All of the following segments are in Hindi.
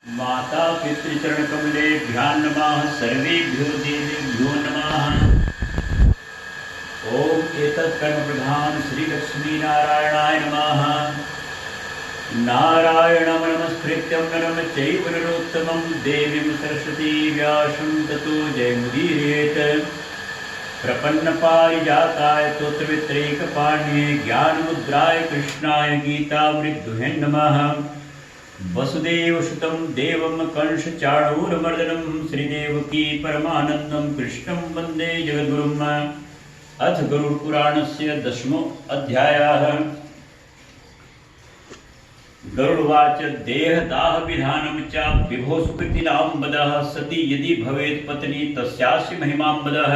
माता पितृचरणकमलेभ्यां नमः। सर्वेभ्यो देवेभ्यो नमः। ओम एतत्कर्मप्रधान श्रीलक्ष्मीनारायणाय नमः। नारायणं नमस्कृत्यं नरं चैव नरोत्तमं देवीं सरस्वती व्यासं ततो जयमुदीरयेत्। प्रपन्नपारिजाताय स्तोत्रवित्रैकपाण्ये ज्ञानमुद्राय कृष्णाय गीतामृतदुहे नमः। वसुदेवसुतं देवं कंसचाणूरमर्दनं श्रीदेवकी परमानन्दं कृष्णं वन्दे जगद्गुरुम्। अथ गरुडपुराणस्य 10मो अध्यायः। गरुडवाच देहदाह विधानं च विभो सुकृतिनां वदः। सति यदि भवेत् पत्नी तस्यास्य महिमां वदः।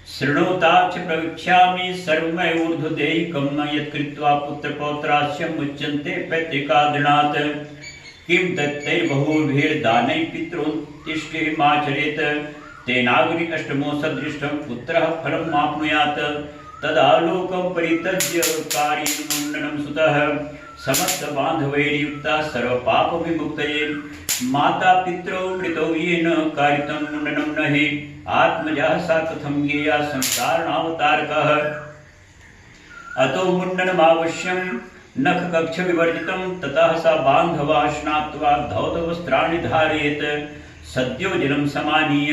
शृणोता च प्रवक्ष्यामि सर्वमयूर्ध्वदेहिकं यत्कृत्वा पुत्रपौत्रास्य मुच्यन्ते पैतृकादृणात्। किं दत्तैर्बहुभिर्दानैः पितॄन्तिष्ठिमाचरेत् तेनाग्नि अष्टमो सदृष्टं पुत्रः फलं माप्नुयात्। तदा लोकं परित्यज्य कार्यमुण्डनं सुतः समस्तबान्धवैर्युक्ता सर्वपापविमुक्तये। माता पितरौ मृतौ येन कारितं मुण्डनं न हि आत्मजः सा कथं ज्ञेया संसारणावतारकः। अतो मुण्डनमावश्यं नखकक्षविवर्जितं ततः सा बान्धवा स्नात्वा धौतवस्त्राणि धारयेत्। सद्यो जलं समानीय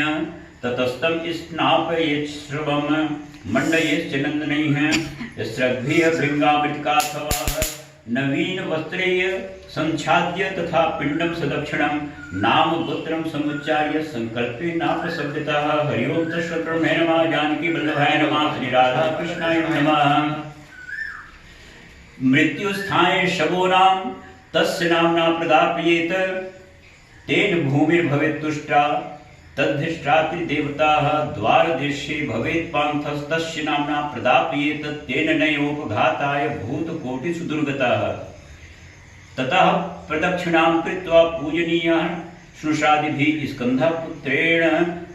ततस्तं स्नापयेच्छ्रवं मण्डयेश्च नन्दनैः स्रग्भिः भृङ्गामृतकाथवाः। नवीन वस्त्रैः संच्छाद्य तथा पिंडं सदक्षिणं नाम गोत्रं समुच्चार्य संकल्पे नाप्रशब्दतः। हरि ओं तत्सत् नमः। जानकी वल्लभाय नमः। श्री राधा कृष्णाय नमः। मृत्युस्थाने शवोनां तस्य नाम्ना प्रदापयेत् तेन भूमिर्भवेत् तुष्टा। तद्धिष्ठात्रिदेवताः द्वारदेशे भवेत् पान्थस्तस्य नाम्ना प्रदापयेत् तेन नयोपघाताय भूतकोटिषु दुर्गतः। ततः प्रदक्षिणां कृत्वा पूजनीयः श्नुषादिभिः स्कन्धपुत्रेण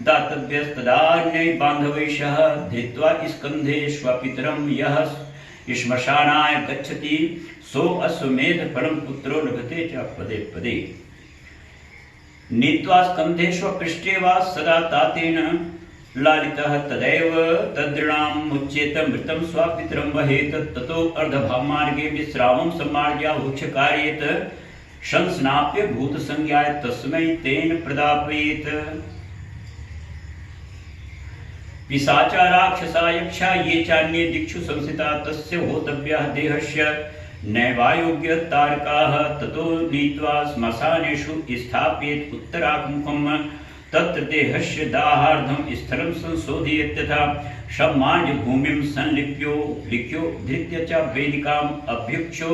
दातव्यस्तदान्यै बान्धवैः धृत्वा स्कन्धे स्वपितरं यः श्मशानाय गच्छति सो अश्वमेधफलं पुत्रो लभते च पदे पदे। नीत्वा स्कन्धे स्वपृष्ठे वा सदा तातेन लालितः तदैव तदृणां मुच्येत मृतं स्वापितरं वहेत्। ततो अर्धभामार्गे विश्रामं सम्मार्ज्य भुक्षकारयेत् संस्नाप्य भूतसंज्ञाय तस्मै तेन प्रदापयेत्। पिशाचा राक्षसा यक्षा ये चान्ये दिक्षु संस्थिता तस्य होतव्यः देहस्य नैवायोग्य तारकाः। ततो नीत्वा श्मशानेषु स्थापयेत् उत्तराभिमुखं तत्र देहस्य दाहार्थं स्थलं संशोधयेत् तथा सम्मार्ज्य भूमिं संलिप्यो लिख्यो धृत्य च वेदिकाम् अभ्युक्षो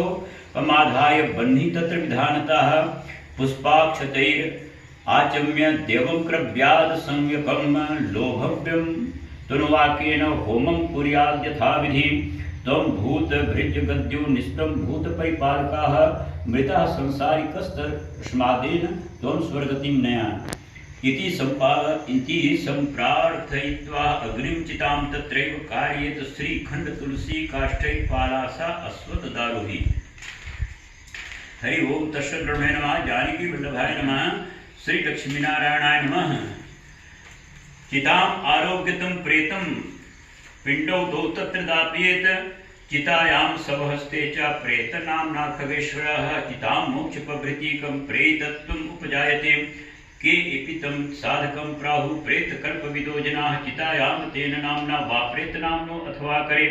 पमाधाय बह्नि तत्र विधानतः पुष्पाक्षतैर् आचम्य देवं क्रव्यात् संयकं लोभव्यं तनुवाक्येन होमं कुर्याद् यथाविधि। त्वं भूतभृजगद्यो निष्ठं भूतपरिपालकाः मृतः संसारिकस्तस्मादेन त्वं स्वर्गतिं नयान्। इति सम्प्रार्थयित्वा अग्निं चितां तत्रैव कारयेत् श्रीखण्ड तुलसी काष्ठैः पालासा अश्वत्थदारुः। हरि ओं तत्सत् नमः। जानकी वल्लभाय नमः। श्री लक्ष्मीनारायणाय नमः। चिताम् आरोग्यतं प्रेतं पिंडौ दो तत्र दापयेत्। चितायां स्वहस्ते च प्रेतनाम्ना खगेश्वरः। चितां मोक्षप्रभृतिकं प्रेतत्वम् उपजायते। के एपितं साधकं प्राहुः प्रेतकल्पविदो जनाः। चितायां तेन नाम्ना वा प्रेतनाम्नो अथवा करे।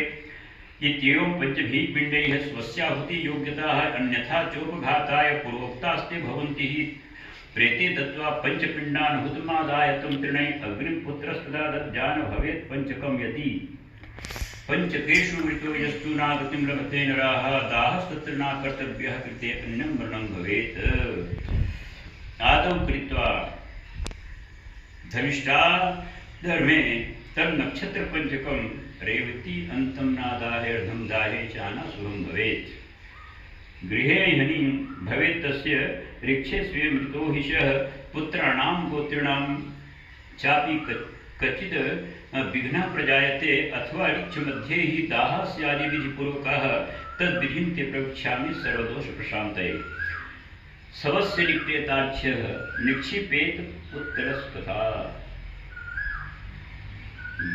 इत्येवं पंचभिः पिण्डैः स्वस्याहुति योग्यताः अन्यथा चोपघाताय पूर्वोक्तास्ते भवन्ति हि। प्रेते दत्वा पंचपिण्डान् हुतमादाय तं तृणैः अग्निं पुत्रस्तदा दद्यान भवेत् पंचकं यदि। पंचकेषु मृतो यस्तु नागतिं लभते नराः दाहस्तत्र न कर्तव्यः कृते अन्यं मरणं भवेत्। आदौ कृत्वा धनिष्ठा धर्मे तन्नक्षत्र पंचकं रेवती अन्तं नादाहे अर्धं दाहे चानासुरं भवेत्। गृहे हनिं भवेत् तस्य ऋक्षे स्वे मृतो हिषः पुत्राणां गोत्रीणां चापि कचित् विघ्नः प्रजायते अथवा ऋक्षमध्ये हि दाहस्यादिविधिपूर्वकः तद्विधिं ते प्रवक्ष्यामि सर्वदोषप्रशान्तये। सवस्य निक्तेताख्यः निक्षिपेत उत्तरस्तथा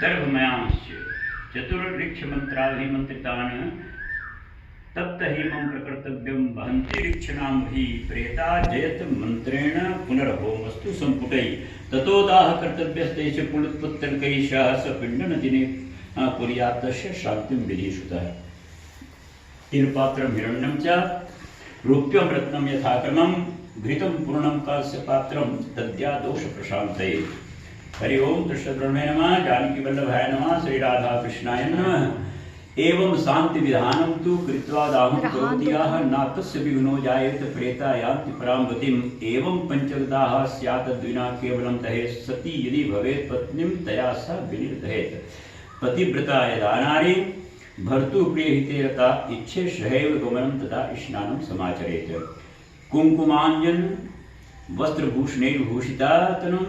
दर्भमयांश्च चतुर्ऋक्षमन्त्राभिमन्त्रितान् तप्त हेमं प्रकर्तव्यं वहन्ति ऋक्षणां हि प्रेता जयत मन्त्रेण पुनर्होमस्तु सम्पुटै ततोदाह कर्तव्यस्ते च पुलत्पुत्रकैषः स पिण्डन दिने कुर्यात्तस्य शान्तिं विधिषुतः तिरुपात्रं हिरण्यं च रूप्यं रत्नं यथाक्रमं घृतं पूर्णं कास्य पात्रं तद्या दोषप्रशान्तये। हरि ओम कृष्णब्रह्मे नमः, जानकी वल्लभाय नमः, श्री राधा कृष्णाय नमः। एवं शांति विधानं तु कृत्वा दाहं करोतियाः नातस्य विघ्नो जायेत प्रेता यान्ति परां गतिम्। एवं पंचगदाः स्यात् द्विना केवलं दहेत् सती यदि भवेत् पत्नीं तया सह विनिर्दहेत्। पतिव्रता यदा नारी भर्तुप्रियहिते रता इच्छे सहैव गमनं तदा स्नानं समाचरेत्। कुङ्कुमाञ्जन वस्त्रभूषणैर्भूषिता तनुं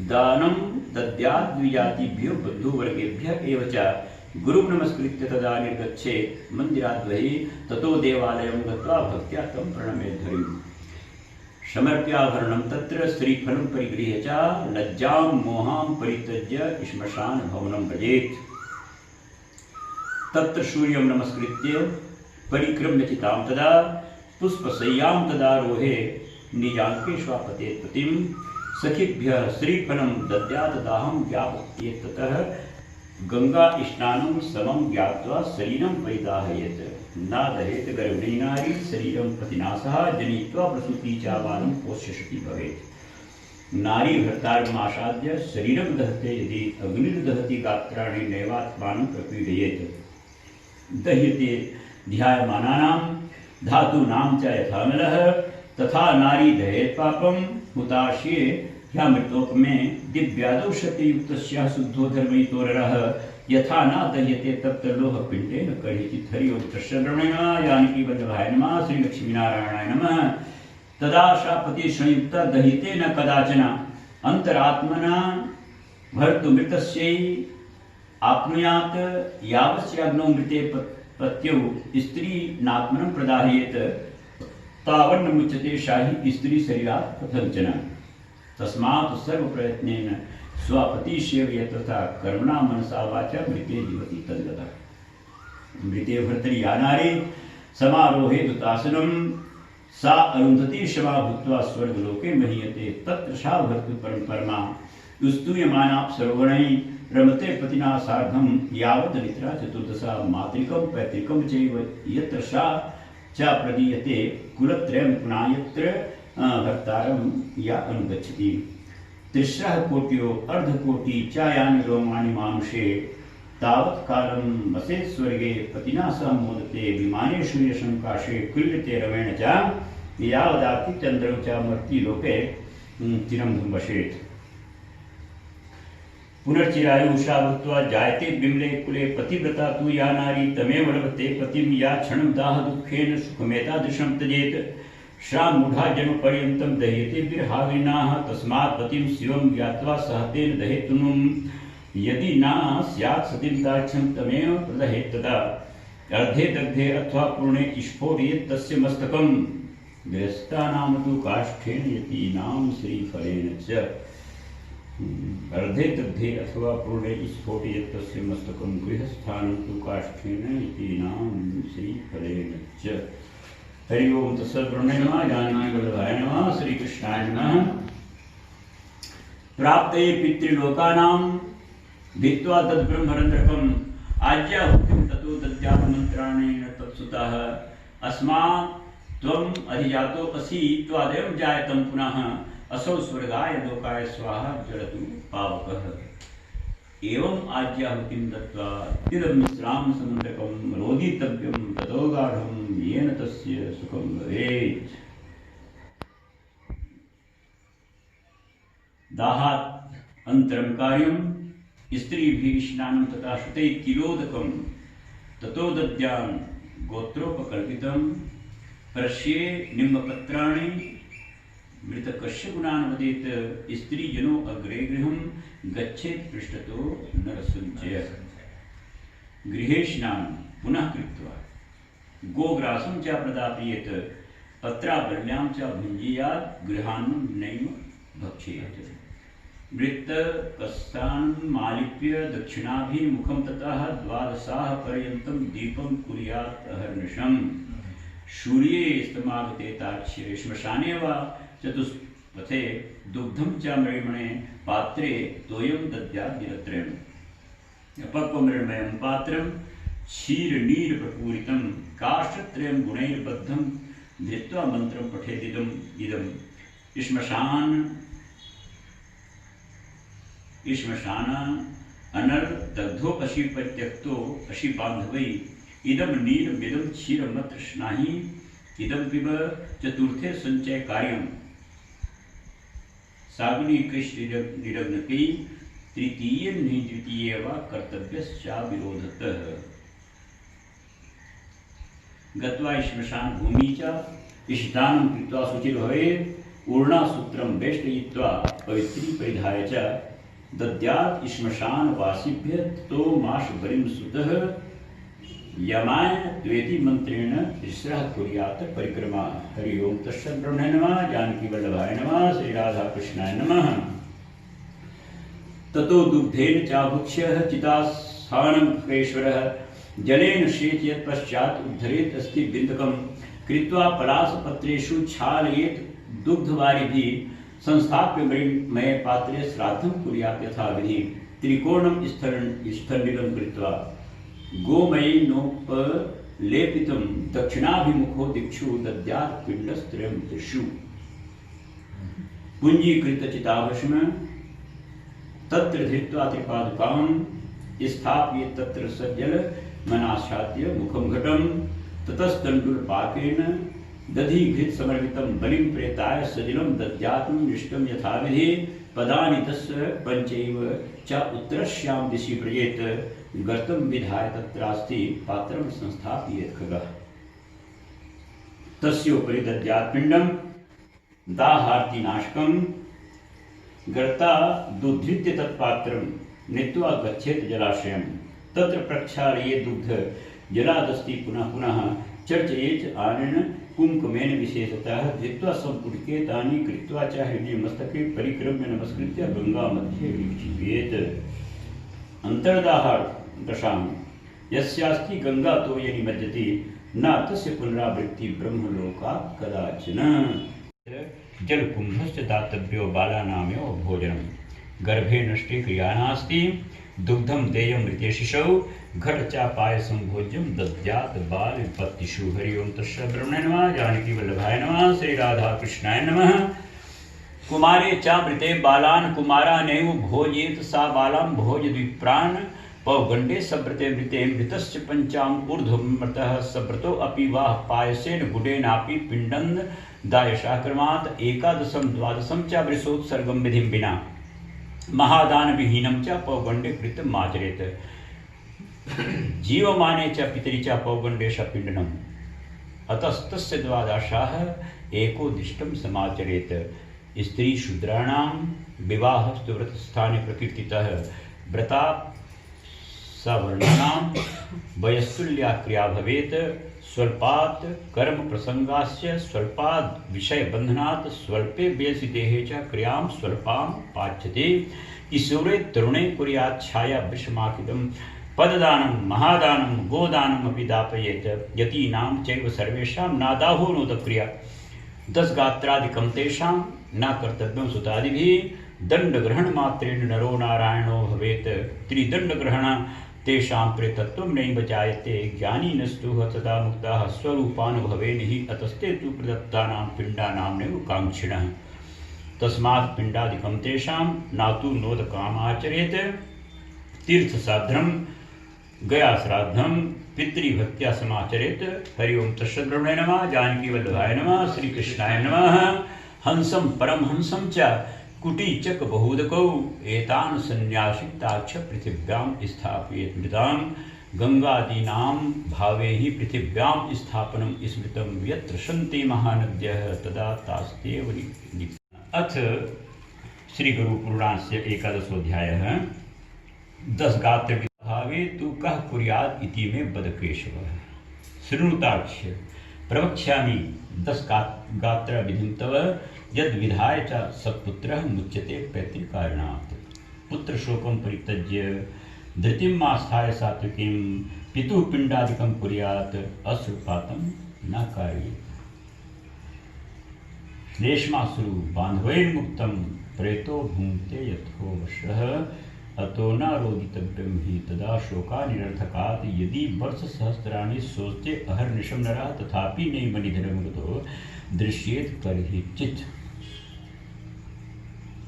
दानं दद्यात् द्विजातिभ्यो बन्धुवर्गेभ्यः एव च। गुरुं नमस्कृत्य तदा निर्गच्छे मन्दिराद्वहि ततो देवालयं गत्वा भक्त्या तं प्रणमेद्धरिं समर्प्याभरणं तत्र श्रीफलं परिगृह्य च लज्जां मोहां परित्यज्य श्मशान भवनं भजेत्। तत्र सूर्यं नमस्कृत्य परिक्रम्य चितां तदा पुष्पशय्यां तदारोहे निजाङ्केष्वापतेत् पतिं सखिभ्यः श्रीफलं दद्यात् दाहं व्यापत्येत्। ततः गंगा स्नानं समं ज्ञात्वा शरीरं परिदाहयेत्। न दहेत् गर्भिणी नारी शरीरं प्रतिनाशः जनित्वा प्रसूति च बालं पोष्यति भवेत्। नारी भर्तारमासाद्य शरीरं दहते यदि अग्निर्दहति गात्राणि नैवात्मानं प्रपीडयेत्। दह्यते ध्यायमानानां धातूनां च यथा मलः तथा नारी दहेत् पापं हुताशये ह्यामृतोपमे दिव्यादौ शक्तियुक्तस्य शुद्धो धर्मयुतोररः यथा न दह्यते तप्तलोहपिण्डेन करिचित्। हरि ओम कृष्णब्रह्मे नमः, जानकी वल्लभाय नमः, श्री लक्ष्मीनारायणाय नमः। तदा सा पतिसंयुक्ता दह्यते न कदाचन अंतरात्मना भर्तुमृतस्यै आप्नुयात्। यावस्याग्नौ मृते पत्यौ स्त्रीनात्मनं प्रदाहयेत् तावन्न मुच्यते सा हि स्त्री शरीरात् कथञ्चन। तस्मात् सर्वप्रयत्नेन स्वपतिसेवया तथा कर्मणा मनसा वाचा मृते जीवति तद्गता। मृते भर्तरि या नारी समारोहे दुतासनं सा अरुन्धती शमा भूत्वा स्वर्गलोके महीयते। तत्र सा भर्तृपरमा स्तूयमानाप्सरोगणैः रमते पतिना सार्धं यावत् निद्रा चतुर्दशा मातृकं पैतृकं चैव यत्र सा च प्रदीयते कुलत्रयं पुनः यत्र भर्तारं या अनुगच्छति। तिस्रः कोट्यो अर्धकोटि चायानि रोमाणि मानुषे तावत् कालं वसेत् स्वर्गे पतिना सह मोदते विमाने सूर्यसंकाशे क्रीडते रवेण च यावदाति चन्द्रौ च मर्त्यलोके चिरं वसेत्। पुनर्चिरायुषा भूत्वा जायते बिमले कुले पतिव्रता तु या नारी तमेव लभते पतिं या क्षणं दाह दुःखेन सुखमेतादृशं त्यजेत्। सा मूढा जन्मपर्यन्तं दह्यते विरहाविनाः तस्मात् पतिं शिवं ज्ञात्वा सहतेन दहेतुनुं। यदि न स्यात् सतीं ताच्छं तमेव प्रदहेत्। तदा अर्धे दग्धे अथवा पूर्णे स्फोटयेत् तस्य मस्तकं। गृहस्थानां तु काष्ठेन यतीनां श्रीफलेन च। अर्धे दग्धे अथवा पूर्णे स्फोटयेत् तस्य मस्तकं। गृहस्थानं तु काष्ठेन यतीनां श्रीफलेन च। हरि ओम तत्सद्ब्रह्मे नमः, जानकी वल्लभाय नमः, श्री कृष्णाय नमः। प्राप्ते पितृलोकानां भित्त्वा तद्ब्रह्मरन्ध्रकम् आज्याहुतिं ततो दद्यात् मन्त्राणेन तत्सुतः। अस्मात् त्वम् अधिजातो असि त्वादयं जायतं पुनः। असौ स्वर्गाय लोकाय स्वाहा जलतु पावकः। एवं आज्याहुतिं दत्त्वा तिदं मिश्रां समन्त्रकं रोदितव्यं ततो गाढं येन तस्य सुखं भवेत्। दाहात् अन्तरं कार्यं स्त्रीभिः स्नानं तथा श्रुतैः किलोदकं ततो दद्यान् गोत्रोपकल्पितं। पर्श्ये निम्बपत्राणि मृतकस्य गुणान् वदेत्। स्त्रीजनो अग्रे गृहं गच्छेत् पृष्ठतो नरसञ्चयः। गृहे स्नानं पुनः कृत्वा गोग्रासं च प्रदापयेत्। अत्राबल्यां च भुञ्जीयात् गृहान्नं नैव भक्षेत्। वृत्तकस्तान्मालिप्य दक्षिणाभिमुखं ततः द्वादशाः पर्यन्तं दीपं कुर्यात् अहर्निशम्। सूर्येऽस्तमागते तार्क्ष्ये श्मशाने वा चतुष्पथे दुग्धं च मृण्मये पात्रे तोयं दद्यात् दिनत्रयम्। अपक्वमृण्मयं पात्रं क्षीरनीरप्रपूरितं काष्ठत्रयं गुणैर्बद्धं धृत्वा मन्त्रं पठेदिदम् इदं श्मशान अनर्दग्धो अशि परित्यक्तो अशि बान्धवै इदं नीरमिदं क्षीरमत्र स्नाहि इदं पिब चतुर्थे संचय कार्यं साग्नि कृष्णनिरग्नति तृतीयं हि द्वितीये वा कर्तव्यश्चाविरोधतः। गत्वा श्मशान भूमि च इष्टानं कृत्वा शुचिर् भवेत्। ऊर्णासूत्रं वेष्टयित्वा पवित्री परिधाय च दद्यात् श्मशानवासिभ्यः ततो माशबलिं सुतः यमाय द्वेति मंत्रेण तिस्रः कुर्यात् परिक्रमा। हरि ओम तत्सत् ब्रह्मणे नमः। जानकी वल्लभाय नमः। श्री राधा कृष्णाय नमः। ततो दुग्धेन चाभुक्ष्य चितास्थानं कृष्णेश्वरः जलेन सेचयत् पश्चात् उद्धरेत् अस्ति बिन्दकं कृत्वा पलाशपत्रेषु क्षालयेत् दुग्धवारिभिः संस्थाप्य मृण्मये पात्रे श्राद्धं कुर्यात् यथाविधि। त्रिकोणं स्थलितं कृत्वा गोमयेनोपलेपितं दक्षिणाभिमुखो दिक्षु दद्यात् पिण्डस्त्रयं त्रिषु। पुञ्जीकृतचिताभस्म तत्र धृत्वा त्रिपादुकां स्थाप्य तत्र सज्जलमनाच्छाद्य मुखं घटं ततस्तण्डुलपाकेन दधिघृतसमर्पितं बलिं प्रेताय सजलं दद्यात् निष्टं यथाविधि। पदानि तस्य पञ्चैव च उत्तरस्यां दिशि व्रजेत्। गर्तं विधाय तत्रास्ति पात्रं संस्थापयेत् खगः तस्योपरि दद्यात् पिण्डं दाहार्तिनाशकं गर्ता दुद्धृत्य तत्पात्रं नीत्वा गच्छेत् जलाशयं तत्र प्रक्षालयेत् दुग्ध जलादस्ति पुनः पुनः चर्चयेत् आनेन कुंकुमेन विशेषतः धृत्वा संपुटके तानि कृत्वा च हृदयमस्तके परिक्रम्य नमस्कृत्य गंगा मध्ये निक्षिपेत्। अंतर्दाहार दशां यस्यास्ति गंगा तोय निमज्जति न तस्य पुनरावृत्ति ब्रह्मलोकात् कदाचन। जलकुंभश्च दातव्यो बालानामेव भोजनं गर्भे नष्टे क्रिया नास्ति। दुग्धं देयं मृते शिशौ घटचापायसं भोज्यं दद्यात् बाल विपत्तिषु। हरि ओम तत्सत् ब्रह्मणे नमः। जानकी वल्लभाय नमः। श्री राधा कृष्णाय नमः। कुमारे चामृते बालान् कुमारानेव भोजयेत् सा बालां भोजद्विप्रान्। पौगण्डे सव्रते मृते मृतश्च पञ्चाम् ऊर्ध्वमृतः सव्रतो अपि वाह पायसेन गुडेनापि पिण्डं दायशाक्रमात्। एकादशं द्वादशं च वृषोत्सर्गं विधिं विना महादानविहीनं च पौगण्डे कृतम् आचरेत्। जीवमाने च पितरि च पौगण्डे पिण्डनम् अतस्तस्य द्वादशाः एकोदिष्टं समाचरेत्। स्त्री शूद्राणां विवाहस्तु व्रतस्थाने प्रकीर्तितः। व्रता सवर्णानां वयस्तुल्या क्रिया भवेत्। स्वल्पात् कर्म प्रसंगास्य स्वल्पात् विषय बंधनात् स्वल्पे वयसि देहे च क्रियां स्वल्पां पाच्यते। किशोरे तरुणे कुर्यात् छाया विषमाकिदं पददानं महादानं गोदानमपि दापयेत्। यतीनां चैव सर्वेषां नादाहो नोदक्रिया। 10 गात्रादिकं तेषां न कर्तव्यं सुतादिभिः। दण्डग्रहणमात्रेण नरो नारायणो भवेत्। त्रिदण्डग्रहण तेषां प्रेतत्वं नैव जायते। ज्ञानिनस्तु सदा मुक्ताः स्वरूपानुभवेन हि अतस्ते तु प्रदत्तानां पिण्डानां नैव काङ्क्षिणः। तस्मात् पिण्डादिकं तेषां नातु नोदकामाचरेत्। तीर्थश्राद्धं गयाश्राद्धं पितृभक्त्या समाचरेत्। हरि ओम तत्सत् ब्रह्मणे नमः। जानकी वल्लभाय नमः। श्री कृष्णाय नमः। हंसं परमहंसं च कुटीचक बहुदकौ एतान् सन्न्यासिताक्ष पृथिव्यां स्थापयेत् मृतां। गंगादीनां भावे हि पृथिव्यां स्थापनं स्मृतं। यत्र सन्ति महानद्यः तदा तास्त्येव नित्यम्। अथ श्री गुरु पुराणस्य 11 10 गात्र भावे तु कः कुर्यात् इति मे वद केशवः। शृणुताक्ष प्रवक्ष्यामि 10 गात्र विधिं तव यद विधाय च सत्पुत्रः मुच्यते पैतृकारणात्। पुत्र शोकं परित्यज्य धृतिम् आस्थाय सात्विकीं पितुः पिंडादिकं कुर्यात् अश्रुपातं न कारयेत्। श्लेष्माश्रु बान्धवैर्मुक्तं प्रेतो भुङ्क्ते यथो वशः अतो न रोदितव्यं हि तदा शोकानिरर्थकात्। यदि वर्षसहस्राणि सोचते अहर्निशं नरः तथापि नैव निधनमगतो दृश्येत कदाचित्।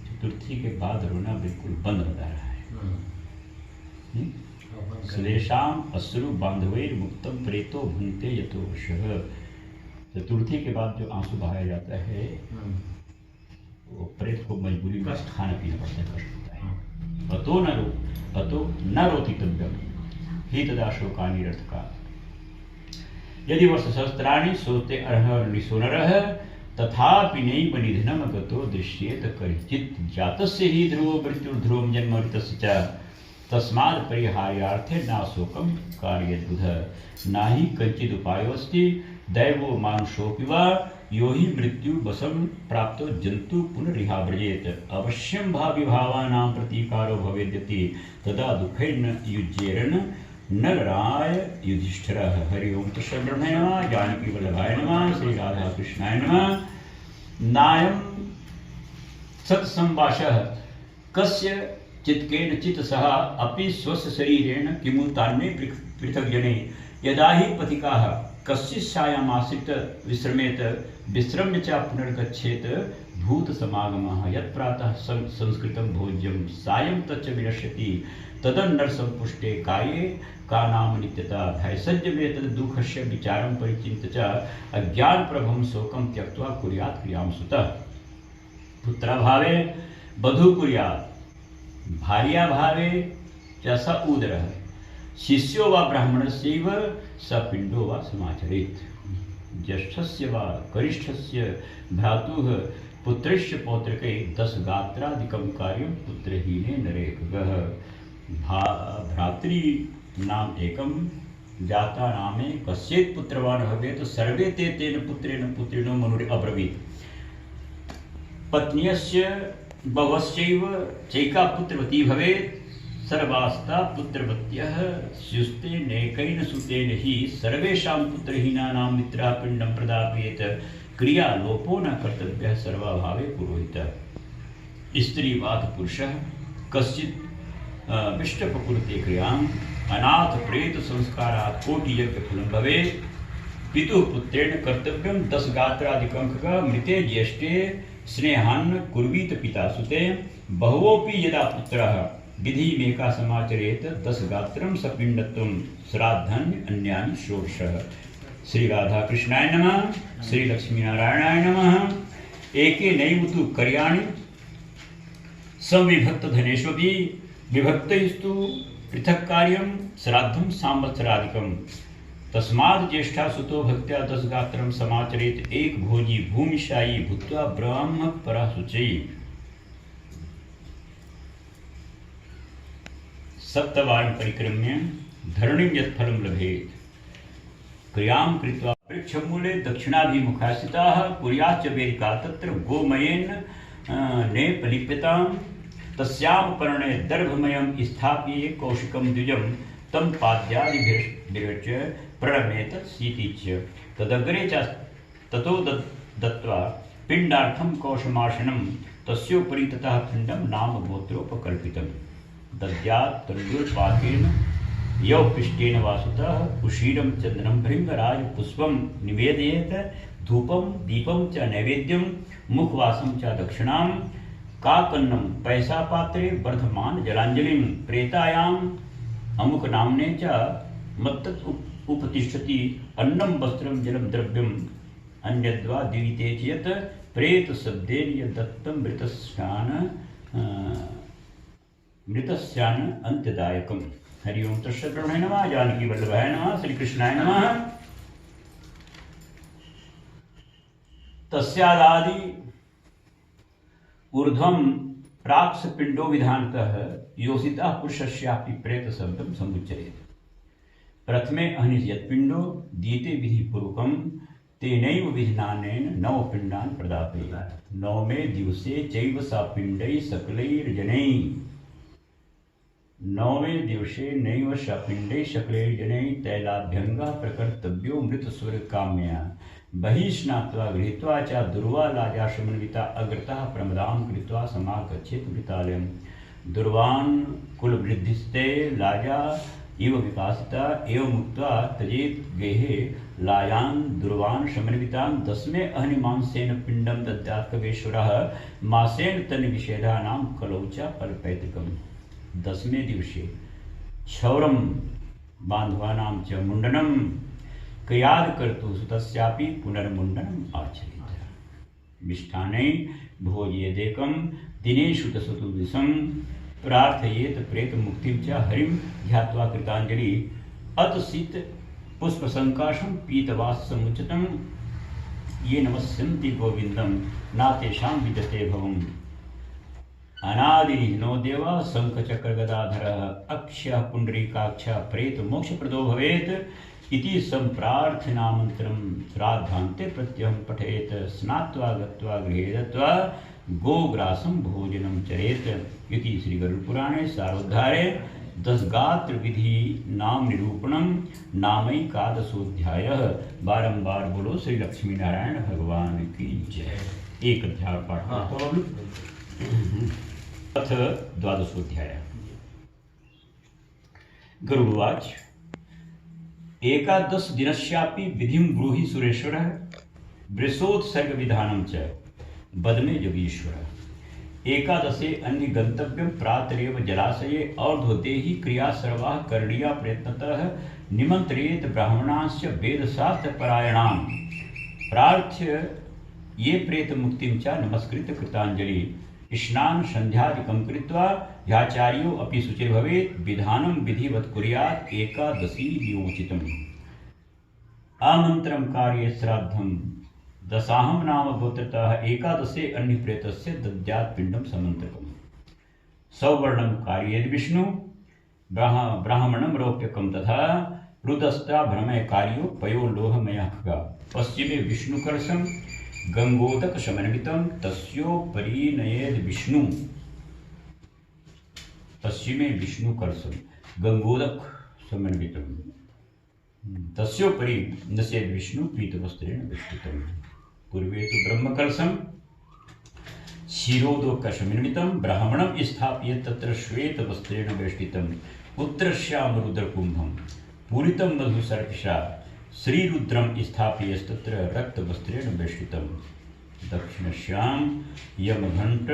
चतुर्थी के बाद रोना बिल्कुल बंद हो रहा है। श्लेषाम अश्रु बांधवैर्मुक्तं प्रेतो भुङ्क्ते यथो वशः। चतुर्थी के बाद जो आंसू बहाया जाता है वो प्रेत को मजबूरी में खाना पीना पड़ता है, कष्ट होता है। अतो न रोदितव्यं हि तदा शोकानिरर्थकात्। यदि वर्षसहस्राणि सोते अहर्निशो नरः तथापि नैव निधनम् अगतो दृश्येत कदाचित्। जातस्य हि ध्रुवो मृत्युर्ध्रुवं जन्म ऋतस्य च तस्मात् परिहार्यार्थे न शोकं कारयेत् बुधः। न हि कञ्चित् उपायोऽस्ति दैवो मानुषोऽपि वा यो हि मृत्यु वशं प्राप्तो जन्तु पुनरिहा व्रजेत्। अवश्यं भावि भावानां प्रतीकारो भवेद्यति तदा दुःखेन युज्येरन् नरराय युधिष्ठिरः। हरि ओम तत्सद्ब्रह्मणे नमः। जानकी वल्लभाय नमः। श्री राधा कृष्णाय नमः। नायं सत्संवासः कस्य चित्केन चित्तसः अपि स्वस्य शरीरेण किमु तान्ये पृथक् जने। यदा हि पथिकाः कश्चित् सायमाश्रित विश्रमेत विश्रम्य च पुनर्गच्छेत भूतसमागमः। यत् प्रातः संस्कृतं भोज्यं सायं तच्च विनश्यति तदन्नरसंपुष्टे काये का नाम नित्यता। भयसज्ज में तद दुःखस्य विचारं परिचिन्त्य च अज्ञानप्रभं शोकं त्यक्त्वा कुर्यात् क्रियां सुतः। पुत्राभावे बधू कुर्यात् भार्याभावे च स उदरः। शिष्यो वा ब्राह्मणस्यैव स पिण्डो वा समाचरेत्। ज्येष्ठस्य वा कनिष्ठस्य भ्रातुः पुत्रस्य पौत्रके 10 गात्रादिकं कार्यं पुत्रहीने नरे खगः। भ्रातृ नाम एकम जाता नामे कश्चित् पुत्रवान् भवेत् सर्वे ते तेन पुत्रेण पुत्रिणो मनुरे अब्रवीत्। पत्न्यस्य भवस्यैव चैका पुत्रवती भवेत्। सर्वास्ता पुत्रवत्यः स्युस्ते नैकेन सुतेन हि सर्वेषां पुत्रहीनानां मित्रः पिण्डं प्रदापयेत्। क्रिया लोपो न कर्तव्यः सर्वाभावे पुरोहितः। स्त्रीवाद पुरुषः कश्चित् विष्टपकुरुते क्रियाम् अनाथ प्रेत संस्कारात् कोटि यज्ञ फलं भवेत्। पितुः पुत्रेण कर्तव्यं 10 गात्रादिकं खगः। मृते ज्येष्ठे स्नेहान् कुर्वीत पिता सुते। बहवोऽपि यदा पुत्रः विधिमेका समाचरेत 10 गात्रं सपिण्डत्वं श्राद्धानि अन्यानि षोडशः। श्री राधा कृष्णाय नमः। श्री लक्ष्मी नारायणाय नमः। एके नैव तु कार्याणि संविभक्त धनेष्वपि विभक्तैस्तु पृथक् कार्यं श्राद्धं संवत्सरादिकं। तस्माद् ज्येष्ठा सुतो भक्त्या 10 गात्रं समाचरेत्। एक भोजी भूमिशायी भूत्वा ब्रह्म पराशुचि। सप्तवारं परिक्रम्य धरणिं यत् फलं लभेत्। क्रियां कृत्वा वृक्षमूले दक्षिणाभिमुखा स्थिताः कुर्याच्च वेदिका तत्र गोमयेन नेपलिप्यतां। तस्यां पर्णे दर्भमयं स्थाप्ये कौशिकं द्विजं तं पाद्यादिभिर्च प्रणमेत सीतीच्य। तदग्रे च ततो दत्त्वा पिण्डार्थं कौशमासनं तस्योपरि ततः पिण्डं नाम गोत्रोपकल्पितं। दद्यात् तण्डुलपाकेन यौपिष्टेन वासुतः उशीरं चन्दनं भृङ्गराजपुष्पं निवेदयेत्। धूपं दीपं च नैवेद्यं मुखवासं च दक्षिणां। काकन्नं पैसापात्रे वर्धमान जलाञ्जलिं। प्रेतायाम् अमुकनाम्ने च मत्तत् उपतिष्ठति। अन्नं वस्त्रं जलं द्रव्यम् अन्यद्वा दीयते चेत् प्रेतशब्देन यद्दत्तं मृतस्यान् अन्त्यदायकम्। हरि ओम तत्सद्ब्रह्मणे नमः। जानकी वल्लभाय नमः। श्री कृष्णाय नमः। तस्यादादि ऊर्ध्वं प्राक्सपिण्डो विधानतः योषितः पुरुषस्यापि प्रेतशब्दं समुच्चरेत्। प्रथमे अहनिस् यत्पिण्डो दीयते विधिपूर्वकं तेनैव विधानेन नवपिण्डान् प्रदापयेत्। नवमे दिवसे चैव सा पिण्डैः सकलैर्जनैः। नवमे दिवसे नैव सा पिण्डैः सकलैर्जनैः तैलाभ्यङ्गः प्रकर्तव्यो मृतस्वर्गकाम्यया। बहिः स्नात्वा गृहीत्वा च दुर्वा लाजा समन्विता अग्रतः प्रमदां कृत्वा समागच्छेत् मृतालयम्। दुर्वान् कुलवृद्धिस्ते लाजा इव विकासिता एवं मुक्त्वा त्यजेत् गेहे लायान् दुर्वान् समन्वितान्। दशमे अहनिमांसेन पिण्डं दद्यात् कवेश्वरः मासेन तन्निषेधानां कलौ च फलपैतृकम्। दशमे दिवसे क्षौरं बान्धवानां च मुण्डनं क्रियाद् कर्तुः तस्यापि पुनर्मुण्डनम् आचरेत्। मिष्टान्नै भोजयेदेकं दिनेषु दशतु दिवसं प्रार्थयेत् प्रेतमुक्तिं च हरिं ध्यात्वा कृताञ्जलि अथ शीत पुष्पसङ्काशं पीतवाससमुचितं ये नमस्यन्ति गोविन्दं नातेषां विदते भवम्। अनादिनो देव शङ्खचक्रगदाधरः अक्षयः पुण्डरीकाक्षः प्रेतमोक्षप्रदो भवेत् इति सम्प्रार्थनामन्त्रं श्राद्धान्ते प्रत्यहं पठेत्। स्नात्वा गत्वा गृहे दत्त्वा गोग्रासं भोजनं चरेत् इति श्रीगरुडपुराणे सारोद्धारे दशगात्र विधि नाम निरूपणम नामैकादशोऽध्यायः। बारंबार बोलो श्री लक्ष्मी नारायण भगवान की जय। एक अध्याय पाठ अथ द्वादशोऽध्याय। गरुडवाच एकादश दिनस्यापि विधिं ब्रूहि सुरेश्वरः वृषोत्सर्गविधानं च बदमे योगीश्वरः। एकादशे अन्य गंतव्यं प्रातरेव जलाशये और्ध्वदेहि क्रिया सर्वाः करणीया प्रयत्नतः निमन्त्रेत ब्राह्मणांश्च वेदशास्त्रपरायणान् प्रार्थ्य ये प्रेतमुक्तिं च नमस्कृत्य कृताञ्जलि स्नान संध्यादिकं कृत्वा ह्याचार्यो अपि शुचिर्भवेत्। विधानं विधिवत् कुर्यात् एकादशी विमोचितम्। आमन्त्रं कार्ये श्राद्धं दशाहं नाम गोत्रतः एकादशे अन्यप्रेतस्य दद्यात् पिण्डं समन्त्रकम्। सौवर्णं कार्येद् विष्णु ब्राह्मणं रौप्यकं तथा रुदस्ता भ्रमय कार्यो पयो लोहमयः खगा। पश्चिमे विष्णुकलशं गंगोदक समन्वितं तस्योपरि नयेद् विष्णु। पश्चिमे विष्णुकलशं गंगोदक समन्वितं तस्योपरि नसेद् विष्णु पीतवस्त्रेण वेष्टितम्। पूर्वे तु ब्रह्मकलशं क्षीरोदकसमन्वितं ब्राह्मणं स्थाप्य तत्र श्वेतवस्त्रेण वेष्टितम्। उत्तरश्यामरुद्रकुम्भं पूरितं मधुसर्पिषा श्रीरुद्रं स्थापयस्तत्र रक्तवस्त्रेण वेष्टितं। दक्षिणश्यां यमघण्ट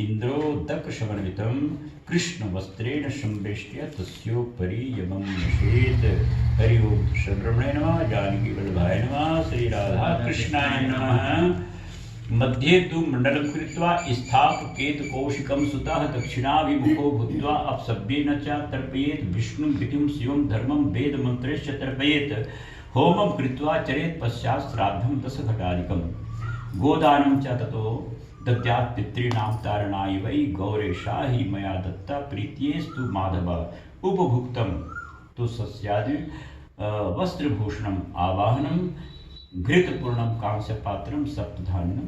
इन्द्रोदकसमन्वितं कृष्णवस्त्रेण संवेष्ट्य तस्योपरि यमं नशेत्। हरि ओं श्रीब्रह्मणे नमः। जानकीवल्लभाय नमः। श्रीराधाकृष्णाय नमः। मध्ये तु मण्डलं कृत्वा स्थापयेत् सुतः दक्षिणाभिमुखो भूत्वा अपशब्देन च तर्पयेत्। विष्णुं विधिं शिवं धर्मं वेदमन्त्रैश्च तर्पयेत्। होमं कृत्वा चरेत्। पश्चात् श्राद्धं दशघटादिकं गोदानं च ततो दद्यात्। पितॄणां तारणाय वै गौरेशा हि मया दत्ता प्रीत्येस्तु माधव। उपभुक्तं तु सस्यादि वस्त्रभूषणम् आवाहनं घृतपूर्णं कांस्यपात्रं सप्तधान्यं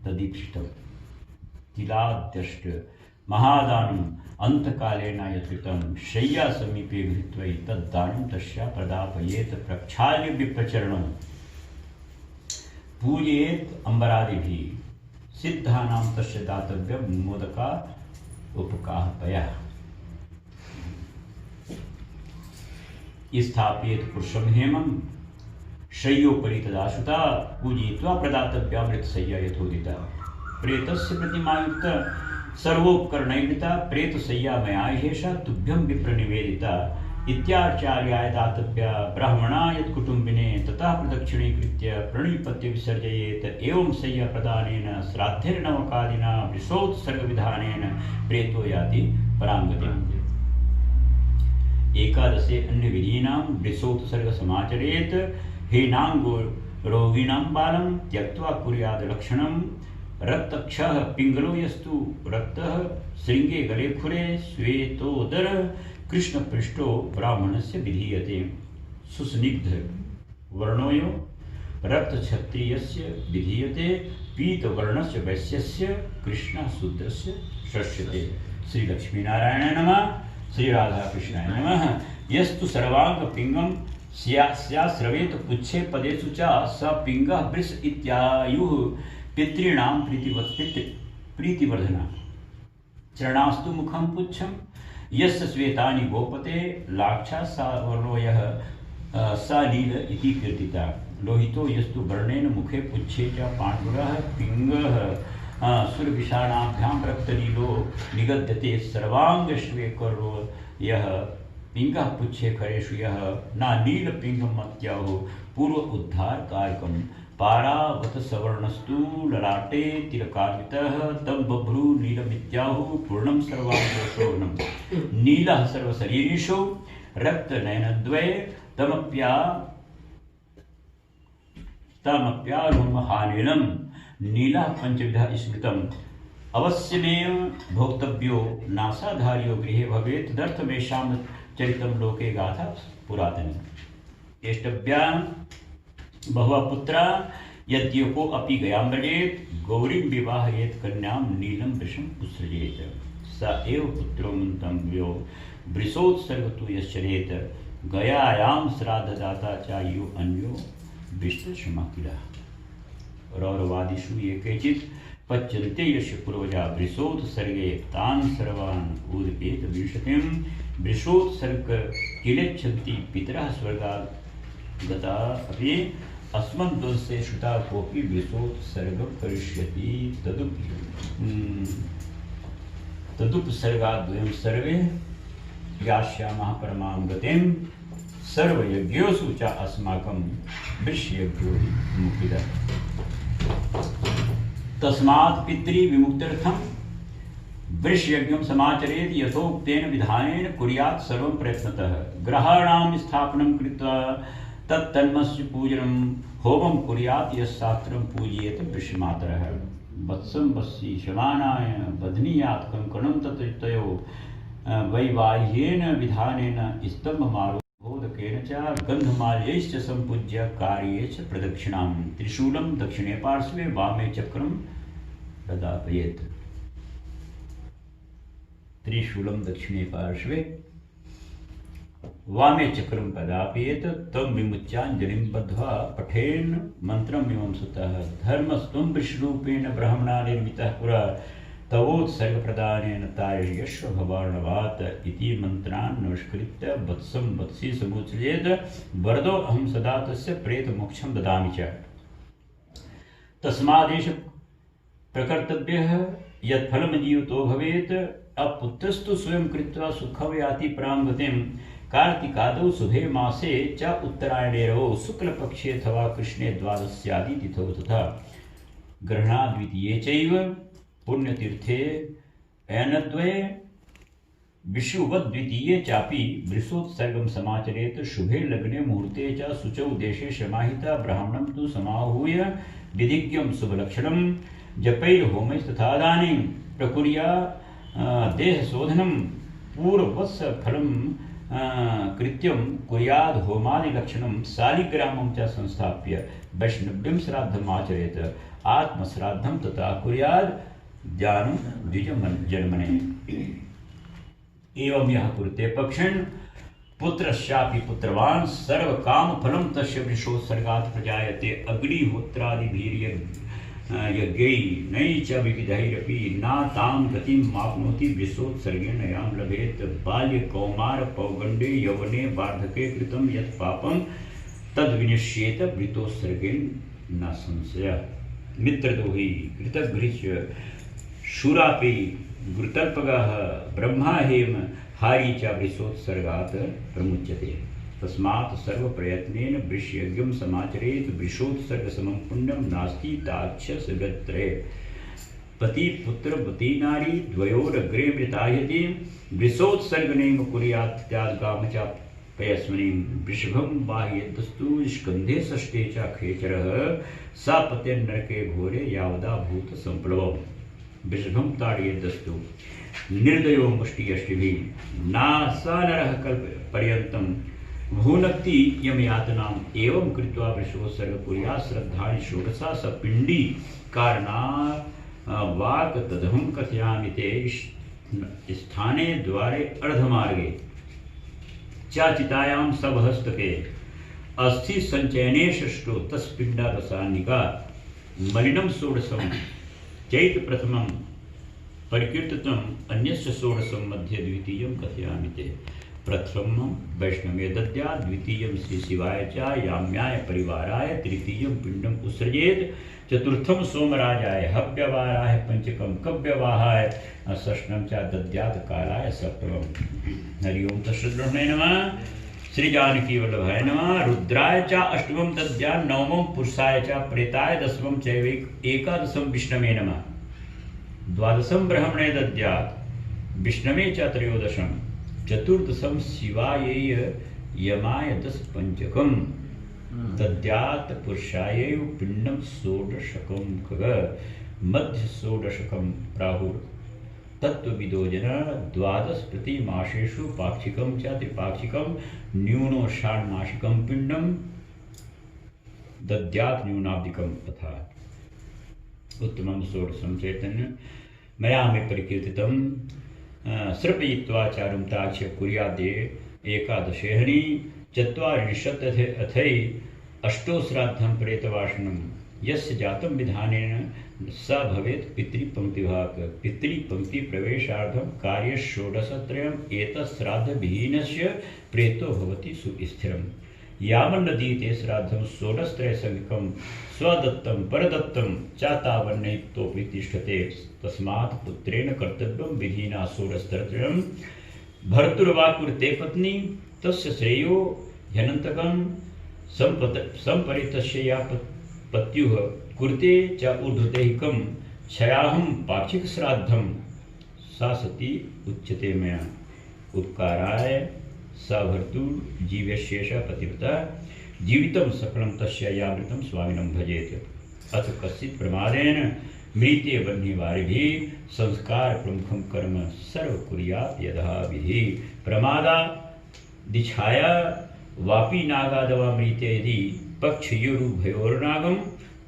तदीक्षितम्। तिलाद्यष्ट महादानम् अंतकालेन यत्कृतं शय्या समीपे गृहीत्वा तद्दानं तस्या प्रदापयेत्। प्रक्षाल्य विप्रचरणं पूजयेत् अम्बरादिभिः। सिद्धानां तस्य दातव्यं मोदका उपकाहपयः। स्थापयेत् पुरुषं हेमं शय्योपरि तदाशुता पूजयित्वा प्रदातव्या मृतशय्या यथोदिता। प्रेतस्य प्रतिमायुक्त सर्वोपकरणैर्वृता प्रेतशय्या मया ह्येषा तुभ्यं विप्रनिवेदिता। इत्याचार्याय दातव्या ब्राह्मणा यत्कुटुम्बिने ततः प्रदक्षिणीकृत्य प्रणिपत्य विसर्जयेत्। एवं शय्या प्रदानेन श्राद्धैर्नवकादिना वृषोत्सर्गविधानेन प्रेतो याति पराङ्गतिम्। एकादशे अन्यविधीनां वृषोत्सर्गसमाचरेत्। हेनांगो रोगिणां बालं त्यक्त्वा कुर्याद् लक्षणं। रक्तक्षः पिङ्गलो यस्तु रक्तः श्रृङ्गे गले खुरे श्वेतोदर कृष्णपृष्ठो ब्राह्मणस्य विधीयते। सुस्निग्ध वर्णोयो रक्तक्षत्रियस्य विधीयते पीतवर्णस्य वैश्यस्य कृष्णशूद्रस्य शस्यते। श्री लक्ष्मीनारायणाय नमः। श्री राधा कृष्णाय नमः। यस्तु सर्वांग पिंगम स्याश्रवेत पुच्छे पदेषु च स पिंगः वृष इत्यायुः पितॄणां प्रीतिवर्धना। चरणास्तु मुखं पुच्छं यस्य श्वेतानि गोपते लाक्षा सावर्णो यः सा नील इति कीर्तिता। लोहितो यस्तु वर्णेन मुखे पुच्छे च पाण्डुरः पिंगः सुरविषाणाभ्यां रक्तनीलो निगद्यते। सर्वांगश्वेकरो यः पिंगः पुच्छे खरेषु यः न नील पिंगमत्याहो पूर्व उद्धार कारकम्। पारावत सवर्णस्तु ललाटे तिलकार्वितः तं बभ्रू नीलमित्याहुः पूर्णं सर्वांगशोभनम्। नीलः सर्वशरीरिषु रक्तनयनद्वये तमप्यानुमहानीलम्। नीलः पंचविधः स्मृतम्। अवश्यमेव भोक्तव्यो नासाधार्यो गृहे भवेत्। तदर्थमेषां चरितं लोके गाथा पुरातनी। ज्येष्ठभ्या बहवः पुत्रा यद्यको अपि गयां व्रजेत् गौरीं विवाहयेत् कन्यां नीलं वृषम् उत्सृजेत्। स एव पुत्रो मन्तव्यो वृषोत्सर्गतो यश्चरेत्। गयायां श्राद्धदाता च यो अन्यो विष्णुशमा किला। रौरवादिषु ये केचित् पच्यन्ते यस्य पूर्वजा वृषोत्सर्गे तान् सर्वान् उदपेत विंशतिं। वृषोत्सर्ग किलेच्छन्ति पितरः स्वर्गात् गता अपि अस्मद्वंशे श्रुता कोऽपि वृषोत्सर्गं करिष्यति। तदुपसर्गाद्वयं सर्वे यास्यामः परमां गतिं। सर्वयज्ञेषु च अस्माकं वृषयज्ञो हि मुख्यः। तस्मात् पितृविमुक्त्यर्थं वृषयज्ञं समाचरेत् यथोक्तेन विधानेन कुर्यात् सर्वं प्रयत्नतः। ग्रहाणां स्थापनं कृत्वा तत्तन्मस्य पूजनं होमं कुर्यात् यशास्त्रं पूजयेत वृषमातरः। वत्सं वत्सी शमानाय बध्नीयात् कंकणं ततयो वैवाह्येन विधानेन स्तम्भमारोहोदकेन च गन्धमाल्यैश्च सम्पूज्य कार्ये च प्रदक्षिणां। त्रिशूलं दक्षिणे पार्श्वे वामे चक्रं प्रदापयेत्। त्रिशूलं दक्षिणे पार्श्वे वामे चक्रं प्रदापयेत्। तं विमुच्याञ्जलिं बद्ध्वा पठेन् मन्त्रमिमं सुतः। धर्मस्त्वं वृषरूपेण ब्रह्मणा निर्मितः पुरा तवोत्सर्गप्रदानेन तार्यश्व भवार्णवात् इति मन्त्रान् नमस्कृत्य वत्सं वत्सी समुच्चयेत्। वरदो अहं सदा तस्य प्रेतमोक्षं ददामि च। तस्मादेष प्रकर्तव्यः यत्फलं जीवितो भवेत्। अपुत्रस्तु स्वयं कृत्वा सुखं याति परां गतिम्। कार्तिकादौ शुभे मासे च उत्तरायणेरवौ शुक्लपक्षे अथवा कृष्णे द्वादश्यादि तिथौ तथा ग्रहणाद्वितीये चैव पुण्यतीर्थे अयनद्वये विषुवद्वितीये चापि वृषोत्सर्गं समाचरेत्। शुभे लग्ने मुहूर्ते च शुचौ देशे समाहिता ब्राह्मणं तु समाहूय विधिज्ञं शुभलक्षणं जपैर्होमैस्तथा दानीं प्रकुर्या देहशोधनं पूर्ववत्स फलं कृत्यं कुर्याद् होमादिलक्षणं शालिग्रामं च संस्थाप्य वैष्णव्यं श्राद्धमाचरेत्। आत्मश्राद्धं तथा कुर्याद् ज्ञानं द्विजजन्मने। एवं यः कुरुते पक्षेण पुत्रस्यापि पुत्रवान् सर्वकामफलं तस्य वृषोत्सर्गात् प्रजायते। अग्निहोत्रादिभिर्यज्ञै च विविधैरपि न तां गतिं माप्नोति वृषोत्सर्गेण यां लभेत्। बाल्ये कौमार पौगण्डे यौवने वार्धके कृतं यत् पापं तद्विनिश्येत वृतोत्सर्गेण न संशयः। मित्रदोहि कृतघ्निश्च शूरापि गुरुतर्पगः ब्रह्मा हेम हारी च वृषोत्सर्गात् प्रमुच्यते। तस्मात् सर्वप्रयत्नेन वृषयज्ञं समाचरेत्। वृषोत्सर्गसमं पुण्यं नास्ति ताक्षसगत्रये। पति पुत्र पति नारी द्वयोरग्रे मृतायते। वृषोत्सर्गनेम कुर्यात्त्यागाम च पयस्विनीं। वृषभं बाह्येतस्तु स्कन्धे षष्ठे च खेचरः। सा पतिर्नरके घोरे यावदा भूत संप्लवम्। वृषभं ताडयेदस्तु निर्दयो मुष्टियष्टिभिः। नासा नरः कल्पपर्यन्तं भूनक्ति यम यातनाम एवं कृत्वा वृषोत्सर्ग कुर्या श्रद्धानि षोडशा सपिंडी कारना वाक तदहम कथयामि ते स्थाने द्वारे अर्धमार्गे चाचितायां सबहस्तके अस्थि संचयने षष्ठो तस्पिंडा रसानिका मलिनम षोडशम चैत प्रथमम परिकीर्तितम अन्यस्य षोडशम मध्ये द्वितीयं कथयामि ते प्रथमं वैष्णवे दद्या द्वितीयं श्री शिवाय च याम्याय परिवाराय तृतीयं पिंडम उत्सृजेत चतुर्थम सोमराजाय हव्यवाराय पंचकम कव्यवाहाय षष्ठम च दद्यात् कालाय सप्तमं। हरि ओम तत्सद्ब्रह्मणे नमः। श्री जानकी वल्लभाय नमः। रुद्राय च अष्टमं दद्या नवमं पुरुषाय च प्रेताय दशमं चैव एकादशं विष्णवे नमः। द्वादशं ब्रह्मणे दद्यात् विष्णवे च त्रयोदशं चतुर्दशं शिवाय यमाय दश पंचकं दद्यात् पुरुषाय पिंडम षोडशकं खग मध्य षोडशकं प्राहुर तत्त्वविदो जना द्वादश प्रति मासेषु पाक्षिकं च त्रिपाक्षिकं न्यूनो षाण्मासिकं पिंडम दद्यात् न्यूनाब्धिकं तथा उत्तमं षोडशं चैतन्य मया मे परिकीर्तितं सृपयित्वा चारुं ताक्ष्य कुर्याद्ये एकादशेहनि चत्वारिंशत् अथै अष्टो श्राद्धं प्रेतवासनं यस्य जातं विधानेन स भवेत् पितृपङ्क्तिभाक् पितृपङ्क्तिप्रवेशार्थं कार्य षोडशत्रयम् एतत् श्राद्धविहीनस्य प्रेतो भवति सुस्थिरम् यावन्नदीते श्राद्धं षोडशत्रयसंज्ञकं स्वदत्तं परदत्तं च तावन्नैतोऽपि तिष्ठते तस्मात् पुत्रेण कर्तव्यं विधिना षोडशत्रयं भर्तुर्वा कुरुते पत्नी तस्य श्रेयो ह्यनन्तकं सम्परितस्य या पत्युः कुरुते च ऊर्ध्वदेहिकं क्षयाहं पाक्षिकश्राद्धं सा सती उच्यते मया उपकाराय स भर्तुः जीवशेष पतिव्रता जीवितं सकलं तस्य यामृतं स्वामिनं भजेत अथ कश्चित् प्रमादेन मृते वह्निवारिभिः संस्कार प्रमुखं कर्म सर्व कुर्यात् यथा विधि प्रमादा दिछाया वापी नागादवा मृते यदि पक्षयोरुभयोर्नागं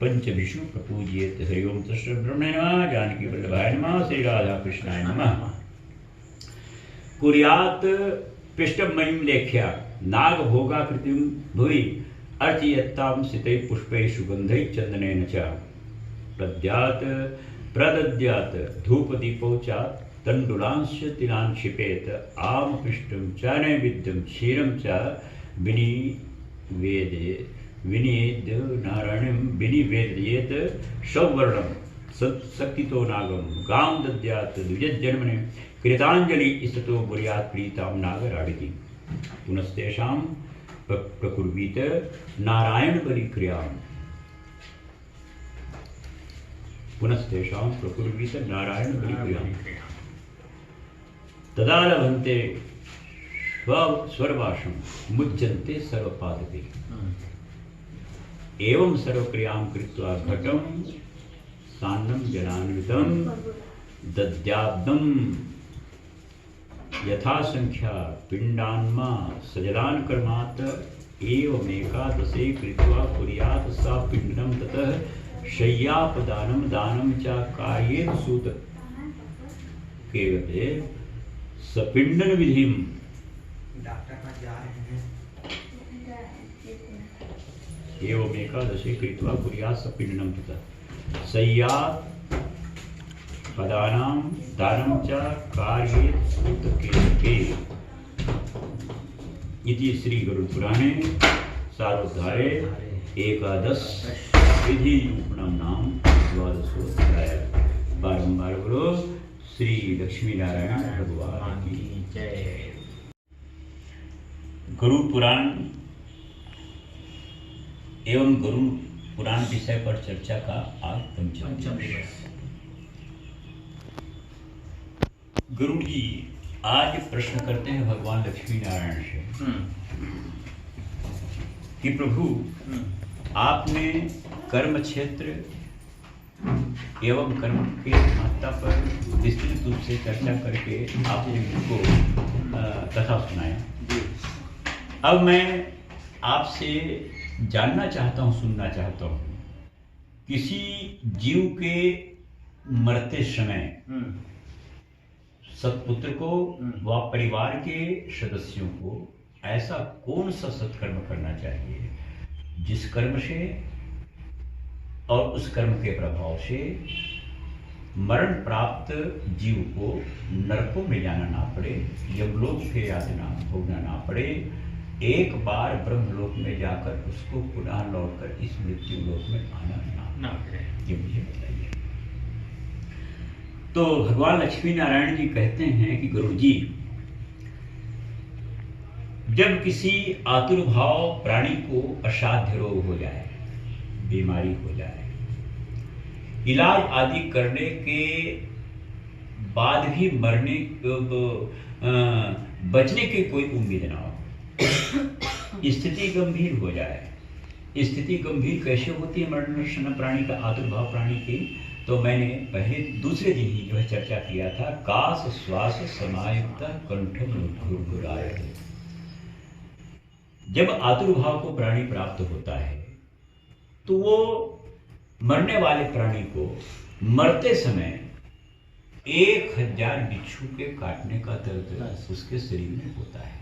पंचभिषु प्रपूज्येत। हरि ओम तत्सद्ब्रह्मणे नमः। जानकी वल्लभाय नमः। श्री राधा कृष्णाय नमः। कुर्यात् पृष्ठमयीं लेख्या नागभोगाकृतिं भुवि अर्चयत्तां सितैः पुष्पैः सुगन्धैः चन्दनेन च प्रदद्यात् धूपदीपौ च तण्डुलांश्च तिलान् क्षिपेत आमपृष्ठं च नैवेद्यं क्षीरं च विनिवेद्य नारायणं विनिवेदयेत सौवर्णं शक्तितो नागं गां दद्यात् द्विजजन्मने कृताञ्जलि स्ततो बुर्यात् प्रीतां नागराडिति पुनस्तेषां प्रकुर्वीत नारायण बलिक्रियां तदा लभन्ते स्वर्वासं मुज्जन्ते सर्वपादपि एवं सर्वक्रियां कृत्वा घटं सान्नं जलान्वितं दद्याब्दं यथा संख्या पिंडान्मा सजलान् कर्मात् एवमेकादशे कृत्वा कुर्यात् सा पिंडनं ततः शय्यापदानं दानं च कार्येन सूत केवते सपिंडन विधिं एवमेकादशे कृत्वा कुर्यात् सपिंडनं ततः शय्यात् पदानां दानं च कार्येन सूत केवते इति श्री गरुड़पुराणे सारोद्धारे एकादश विधि निरूपणम नाम द्वादशोऽध्याय। बारंबार बोलो श्री लक्ष्मी नारायण भगवान की जय। गरुड़ पुराण एवं गरुड़ पुराण विषय पर चर्चा का आज पंचम दिवस। गरुड़ जी आज प्रश्न करते हैं भगवान लक्ष्मी नारायण से कि प्रभु आपने कर्म क्षेत्र एवं कर्म के महत्ता पर विस्तृत रूप से चर्चा करके आपने मुझको कथा सुनाया। अब मैं आपसे जानना चाहता हूँ, सुनना चाहता हूँ, किसी जीव के मरते समय सत्पुत्र को व परिवार के सदस्यों को ऐसा कौन सा सत्कर्म करना चाहिए जिस कर्म से और उस कर्म के प्रभाव से मरण प्राप्त जीव को नरकों में जाना ना पड़े, यमलोक के यातना भोगना ना पड़े, एक बार ब्रह्मलोक में जाकर उसको पुनः लौटकर इस मृत्यु लोक में आना ना पड़े, ये मुझे बताइए। तो भगवान लक्ष्मी नारायण जी कहते हैं कि गुरु जी, जब किसी आतुर्भाव प्राणी को असाध्य रोग हो जाए, बीमारी हो जाए, इलाज आदि करने के बाद भी मरने बचने की कोई उम्मीद ना हो, स्थिति गंभीर हो जाए। स्थिति गंभीर कैसे होती है मरण प्राणी का, आतुर्भाव प्राणी की? तो मैंने पहले दूसरे दिन ही जो है चर्चा किया था, काश श्वास समायुक्त कंठम घुरघुराए। जब आतुर्भाव को प्राणी प्राप्त होता है तो वो मरने वाले प्राणी को मरते समय 1000 बिच्छू के काटने का दर्द उसके शरीर में होता है।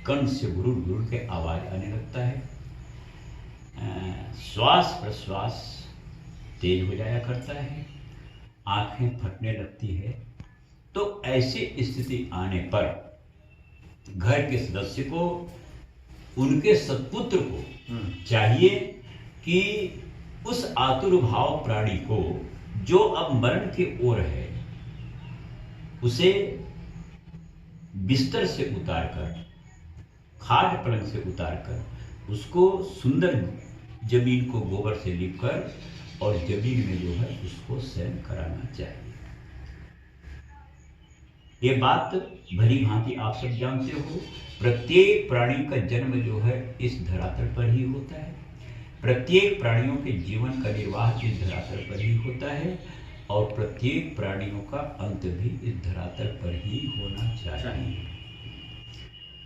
कण से गुरुर गुरुर के आवाज आने लगता है, श्वास प्रश्वास तेज हो जाया करता है, आंखें फटने लगती है। तो ऐसी स्थिति आने पर घर के सदस्य को, उनके सत्पुत्र को चाहिए कि उस आतुर्भाव प्राणी को जो अब मरण की ओर है, उसे बिस्तर से उतारकर, खाट पलंग से उतारकर उसको सुंदर जमीन को गोबर से लीपकर और जमीन में जो है उसको शयन कराना चाहिए। ये बात भली भांति आप सब जानते हो। प्रत्येक प्राणी का जन्म जो है इस धरातल पर ही होता है, प्रत्येक प्राणियों के जीवन का निर्वाह इस धरातल पर ही होता है और प्रत्येक प्राणियों का अंत भी इस धरातल पर ही होना चाहिए।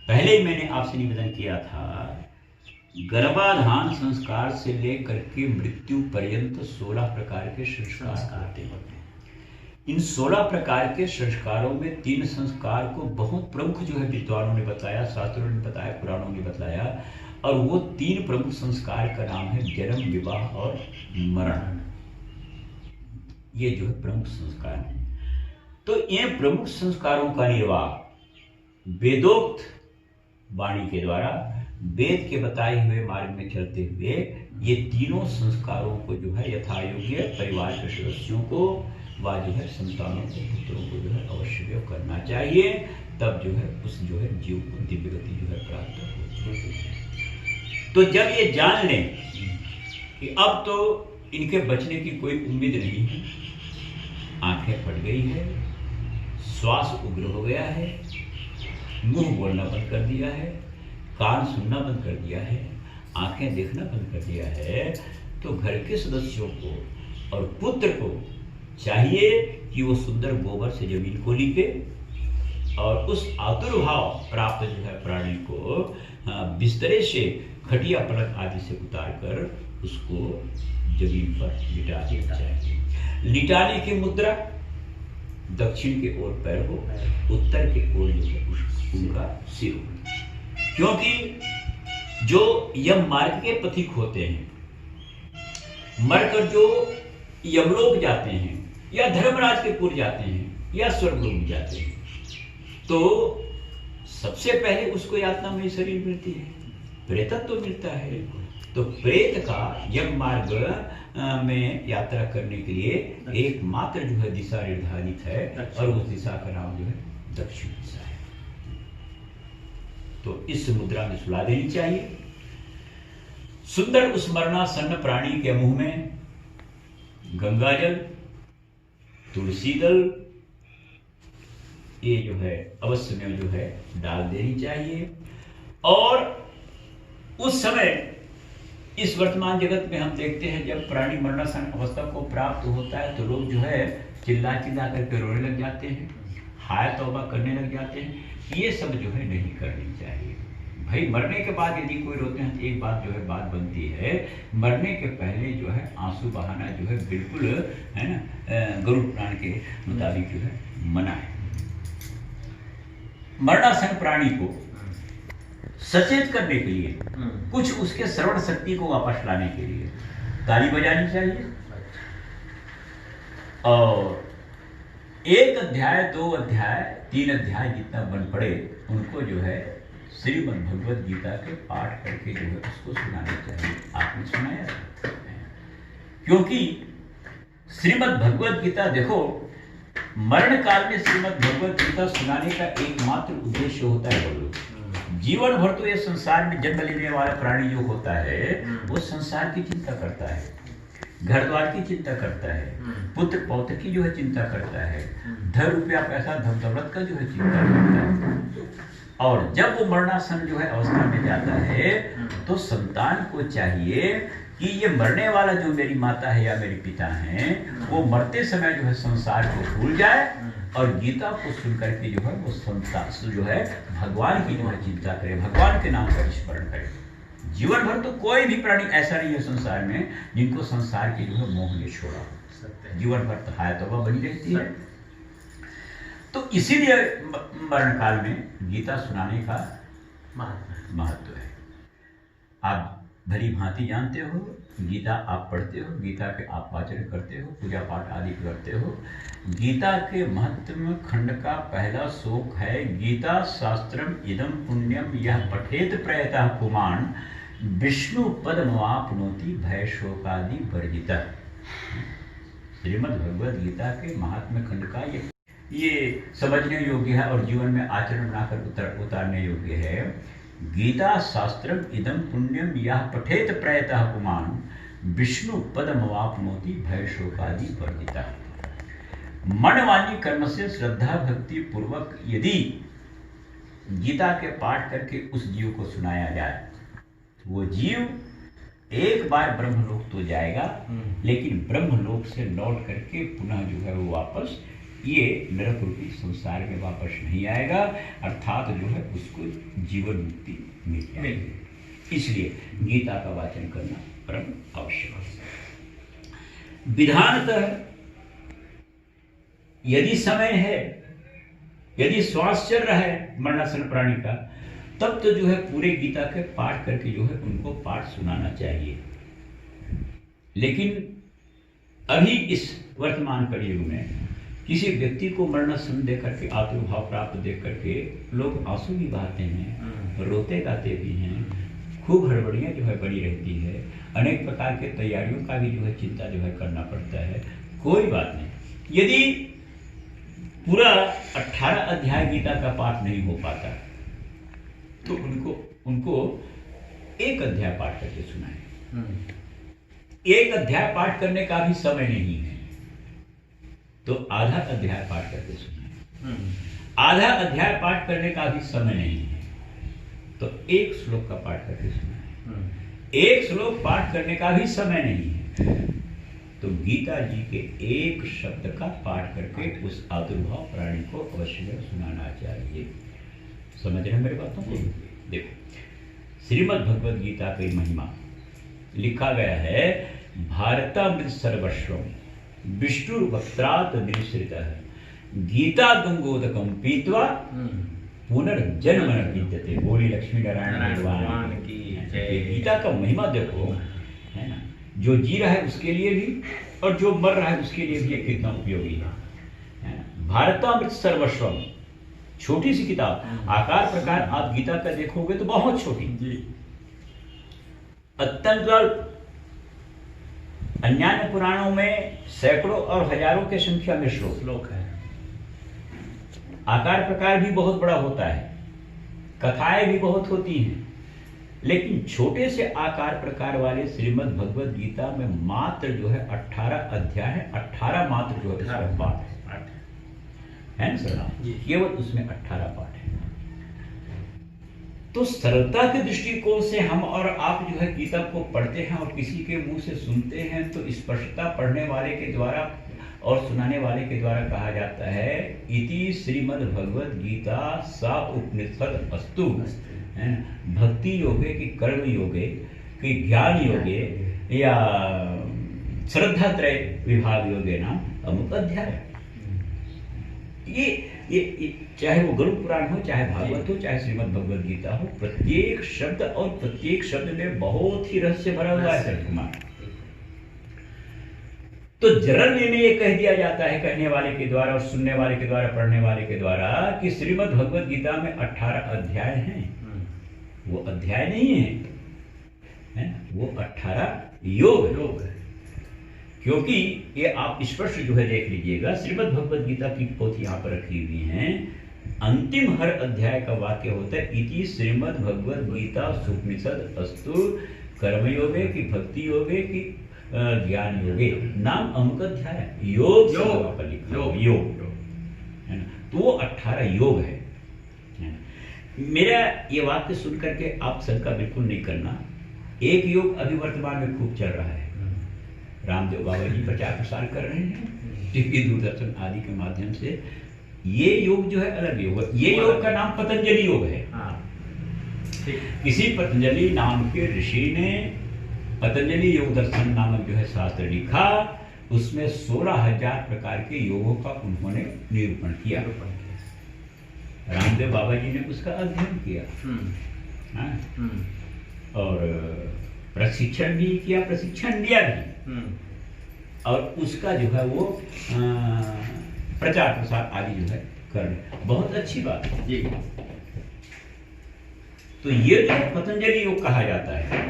पहले ही मैंने आपसे निवेदन किया था, गर्भाधान संस्कार से लेकर के मृत्यु पर्यंत 16 प्रकार के संस्कार होते हैं। इन 16 प्रकार के संस्कारों में 3 संस्कार को बहुत प्रमुख जो है विद्वानों ने बताया, शास्त्रों ने बताया, पुराणों ने बताया, और वो 3 प्रमुख संस्कार का नाम है जन्म, विवाह और मरण। ये जो है प्रमुख संस्कार है। तो इन प्रमुख संस्कारों का निर्वाह वेदोक्त वाणी के द्वारा, वेद के बताए हुए मार्ग में चलते हुए ये तीनों संस्कारों को जो है यथायोग्य परिवार के सदस्यों को व जो है संतानों को, पुत्रों को जो है अवश्य करना चाहिए। तब जो है उस जो है जीव को दिव्य गति जो है प्राप्त होती है। तो जब ये जान लें कि अब तो इनके बचने की कोई उम्मीद नहीं है, आंखें फट गई है, श्वास उग्र हो गया है, मुंह बोलना बंद कर दिया है, कान सुनना बंद कर दिया है, आंखें देखना बंद कर दिया है, तो घर के सदस्यों को और पुत्र को चाहिए कि वो सुंदर गोबर से जमीन को लीपे और उस आतुर्भाव प्राप्त जो है प्राणी को बिस्तरे से, खटिया पलंग आदि से उतार कर उसको जमीन पर लिटा देना चाहिए। लिटाने की मुद्रा दक्षिण के ओर पैर हो, उत्तर के ओर जो है उनका सिर हो, क्योंकि जो यम मार्ग के पथिक होते हैं, मरकर जो यमलोक जाते हैं या धर्मराज के पुर जाते हैं या स्वर्गलोक जाते हैं, तो सबसे पहले उसको यातना में शरीर मिलती है, प्रेतत्व तो मिलता है। तो प्रेत का यम मार्ग में यात्रा करने के लिए एकमात्र जो है दिशा निर्धारित है और उस दिशा का नाम जो है दक्षिण दिशा है। तो इस मुद्रा में सुला देनी चाहिए। सुंदर उस मरणासन्न प्राणी के मुंह में गंगाजल, तुलसी दल, ये जो है अवश्य में जो है डाल देनी चाहिए। और उस समय इस वर्तमान जगत में हम देखते हैं जब प्राणी मरणासन अवस्था को प्राप्त होता है तो लोग जो है चिल्ला चिल्ला करके रोने लग जाते हैं, हाय तौबा करने लग जाते हैं। ये सब जो है नहीं करनी चाहिए। भाई मरने के बाद यदि कोई रोते हैं तो एक बात जो है बात बनती है, मरने के पहले जो है आंसू बहाना जो है बिल्कुल, है ना, गरुड़ पुराण के मुताबिक जो है मना है। मरणासन प्राणी को सचेत करने के लिए, कुछ उसके श्रवण शक्ति को वापस लाने के लिए ताली बजानी चाहिए, और 1 अध्याय 2 अध्याय 3 अध्याय जितना बन पड़े उनको जो है श्रीमद् भगवद गीता के पाठ करके जो है उसको सुनाना चाहिए। आपने सुनाया है? क्योंकि श्रीमद् भगवद गीता देखो, मरण काल में श्रीमद् भगवद गीता सुनाने का एकमात्र उद्देश्य होता है बोलो, जीवन भर तो ये संसार में जन्म लेने वाला प्राणी जो होता है वो संसार की चिंता करता है, घर द्वार की चिंता करता है, पुत्र पौत्र की जो है चिंता करता है, धन रुपया पैसा धन दौलत का जो है चिंता करता है। और जब वो मरणासन जो है अवस्था में जाता है तो संतान को चाहिए कि ये मरने वाला जो मेरी माता है या मेरे पिता हैं वो मरते समय जो है संसार को भूल जाए और गीता को सुन करके जो है वो संतान जो है भगवान की जो है चिंता करे, भगवान के नाम का स्मरण करे। जीवन भर तो कोई भी प्राणी ऐसा नहीं है संसार में जिनको संसार की जो है मोह ने छोड़ा, जीवन भर तो हाय तौबा बनी रहती है। तो इसीलिए मरण काल में गीता सुनाने का महत्व है। आप भली भांति जानते हो, गीता आप पढ़ते हो, गीता के आप वाचन करते हो, पूजा पाठ आदि करते हो। गीता के महत्व खंड का पहला श्लोक है, गीता शास्त्रम इदम पुण्यम यह पठेत प्रयतः पुमान् विष्णु पदमवाप्नोति भय शोकादि वर्जितः। श्रीमद् भगवद गीता के महात्म्य खंड का ये समझने योग्य है और जीवन में आचरण बनाकर उतारने योग्य है। गीता शास्त्रम इदम पुण्यम यह पठेत प्रयतः पुमान् विष्णु पदमवाप्नोति भय शोकादि वर्जितः। मन वाणी कर्म से श्रद्धा भक्ति पूर्वक यदि गीता के पाठ करके उस जीव को सुनाया जाए, वो जीव एक बार ब्रह्मलोक तो जाएगा, लेकिन ब्रह्मलोक से लौट करके पुनः जो है वो वापस ये नरक रूपी संसार में वापस नहीं आएगा, अर्थात जो है उसको जीवन मुक्ति मिल जाएगी। इसलिए गीता का वाचन करना परम आवश्यक है। विधानतः यदि समय है, यदि श्वास चल रहा है मरणासन प्राणी का, तब तो जो है पूरे गीता के पाठ करके जो है उनको पाठ सुनाना चाहिए। लेकिन अभी इस वर्तमान कलयुग में किसी व्यक्ति को मरणासन देख करके, आतुर्भाव प्राप्त देख करके लोग आंसू भी बहाते हैं, रोते गाते भी हैं, खूब हड़बड़ियाँ जो है बनी रहती है, अनेक प्रकार के तैयारियों का भी जो है चिंता जो है करना पड़ता है। कोई बात नहीं, यदि पूरा 18 अध्याय गीता का पाठ नहीं हो पाता तो उनको 1 अध्याय पाठ करके सुनाएं। 1 अध्याय पाठ करने का भी समय नहीं है तो आधा अध्याय पाठ करके सुनाएं। आधा अध्याय पाठ करने का भी समय नहीं है तो 1 श्लोक का पाठ करके सुनाएं। 1 श्लोक पाठ करने का भी समय नहीं है तो गीता जी के 1 शब्द का पाठ करके उस आतुर्भाव प्राणी को अवश्य सुनाना चाहिए। समझ रहे हैं मेरी बातों को? देखो, श्रीमद् भगवद गीता की महिमा लिखा गया है, भारतामृत सर्वस्वम विष्णु वक्त्रात् निःसृतः गीता गंगोदकम पीत्वा पुनर्जन्म न विद्यते। बोली लक्ष्मी नारायण भगवान की जय। गीता का महिमा देखो, है ना, जो जी रहा है उसके लिए भी और जो मर रहा है उसके लिए भी ये कितना उपयोगी है। भारतामृत सर्वस्वम, छोटी सी किताब, आकार प्रकार आप गीता का देखोगे तो बहुत छोटी, अत्यंत अन्य पुराणों में सैकड़ों और हजारों के संख्या में श्लोक है। आकार प्रकार भी बहुत बड़ा होता है, कथाएं भी बहुत होती हैं, लेकिन छोटे से आकार प्रकार वाले श्रीमद् भगवद गीता में मात्र जो है 18 अध्याय है, 18 मात्र जो है पाठ है ना सर, केवल उसमें 18 पाठ है। तो सरलता के दृष्टिकोण से हम और आप जो है गीता को पढ़ते हैं और किसी के मुंह से सुनते हैं तो स्पष्टता पढ़ने वाले के द्वारा और सुनाने वाले के द्वारा कहा जाता है, इति श्रीमद् भगवद गीता सा उपनिषद अस्तु, है ना। भक्ति योग है कि कर्म योग है कि ज्ञान योग है या श्रद्धा त्रय विभाग योग है ना अमुक अध्याय। ये चाहे वो गरुड़ पुराण हो, चाहे भागवत हो, चाहे श्रीमद् भगवद गीता हो, प्रत्येक शब्द और प्रत्येक शब्द में बहुत ही रहस्य भरा हुआ है सर कुमार। तो जरल में ये कह दिया जाता है कहने वाले के द्वारा और सुनने वाले के द्वारा, पढ़ने वाले के द्वारा कि श्रीमद् भगवद गीता में 18 अध्याय हैं। वो अध्याय नहीं है, वो 18 योग है। क्योंकि ये आप स्पष्ट जो है देख लीजिएगा, श्रीमद् भगवद गीता की पोथी यहाँ पर रखी हुई है। अंतिम हर अध्याय का वाक्य होता है इति श्रीमद् भगवद गीता सुपनिषद अस्तु कर्मयोगे की भक्ति योगे की ज्ञान योगे नाम अमुक अध्याय योग पर लिखा योग है ना। तो वो 18 योग है ना? मेरा ये वाक्य सुन करके आप शंका बिल्कुल नहीं करना। एक योग अभी वर्तमान में खूब चल रहा है, रामदेव बाबा जी प्रचार प्रसार कर रहे हैं टीवी दूरदर्शन आदि के माध्यम से। ये योग जो है अलग योग है। ये योग का नाम पतंजलि योग है। किसी पतंजलि नाम के ऋषि ने पतंजलि योग दर्शन नामक जो है शास्त्र लिखा, उसमें 16,000 प्रकार के योगों का उन्होंने निरूपण किया। रामदेव बाबा जी ने उसका अध्ययन किया और प्रशिक्षण भी किया, प्रशिक्षण दिया भी और उसका जो है वो प्रचार प्रसार आदि जो है कर, बहुत अच्छी बात है जी। तो ये जो पतंजलि योग कहा जाता है,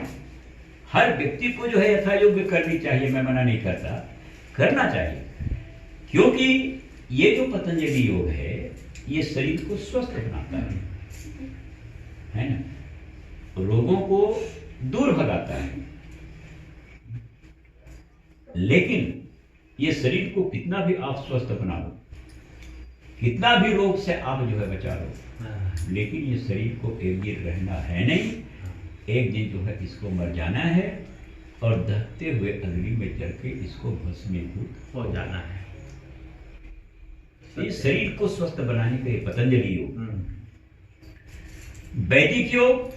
हर व्यक्ति को जो है यथा योग्य करनी चाहिए, मैं मना नहीं करता, करना चाहिए। क्योंकि ये जो पतंजलि योग है ये शरीर को स्वस्थ बनाता है ना, रोगों को दूर भगाता है। लेकिन ये शरीर को कितना भी आप स्वस्थ बना लो, कितना भी रोग से आप जो है बचा लो, लेकिन ये शरीर को एक दिन रहना है नहीं, एक दिन जो है इसको मर जाना है और दहते हुए अग्नि में जल के इसको भस्मीभूत हो जाना है। इस शरीर को स्वस्थ बनाने का ये पतंजलि योग, वैदिक योग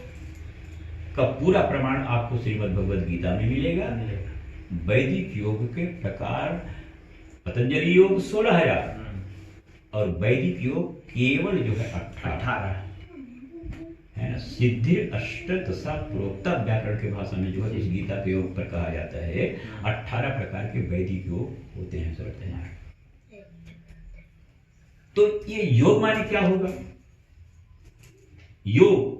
का पूरा प्रमाण आपको श्रीमद् भगवद गीता में मिलेगा। वैदिक योग के प्रकार पतंजलि योग 16,000 और वैदिक योग केवल जो है 18 है ना। सिद्धि अष्ट दशा प्रोक्ता व्याकरण के भाषा में जो है इस गीता के योग पर कहा जाता है 18 प्रकार के वैदिक योग होते हैं सर। तो ये योग माने क्या होगा? योग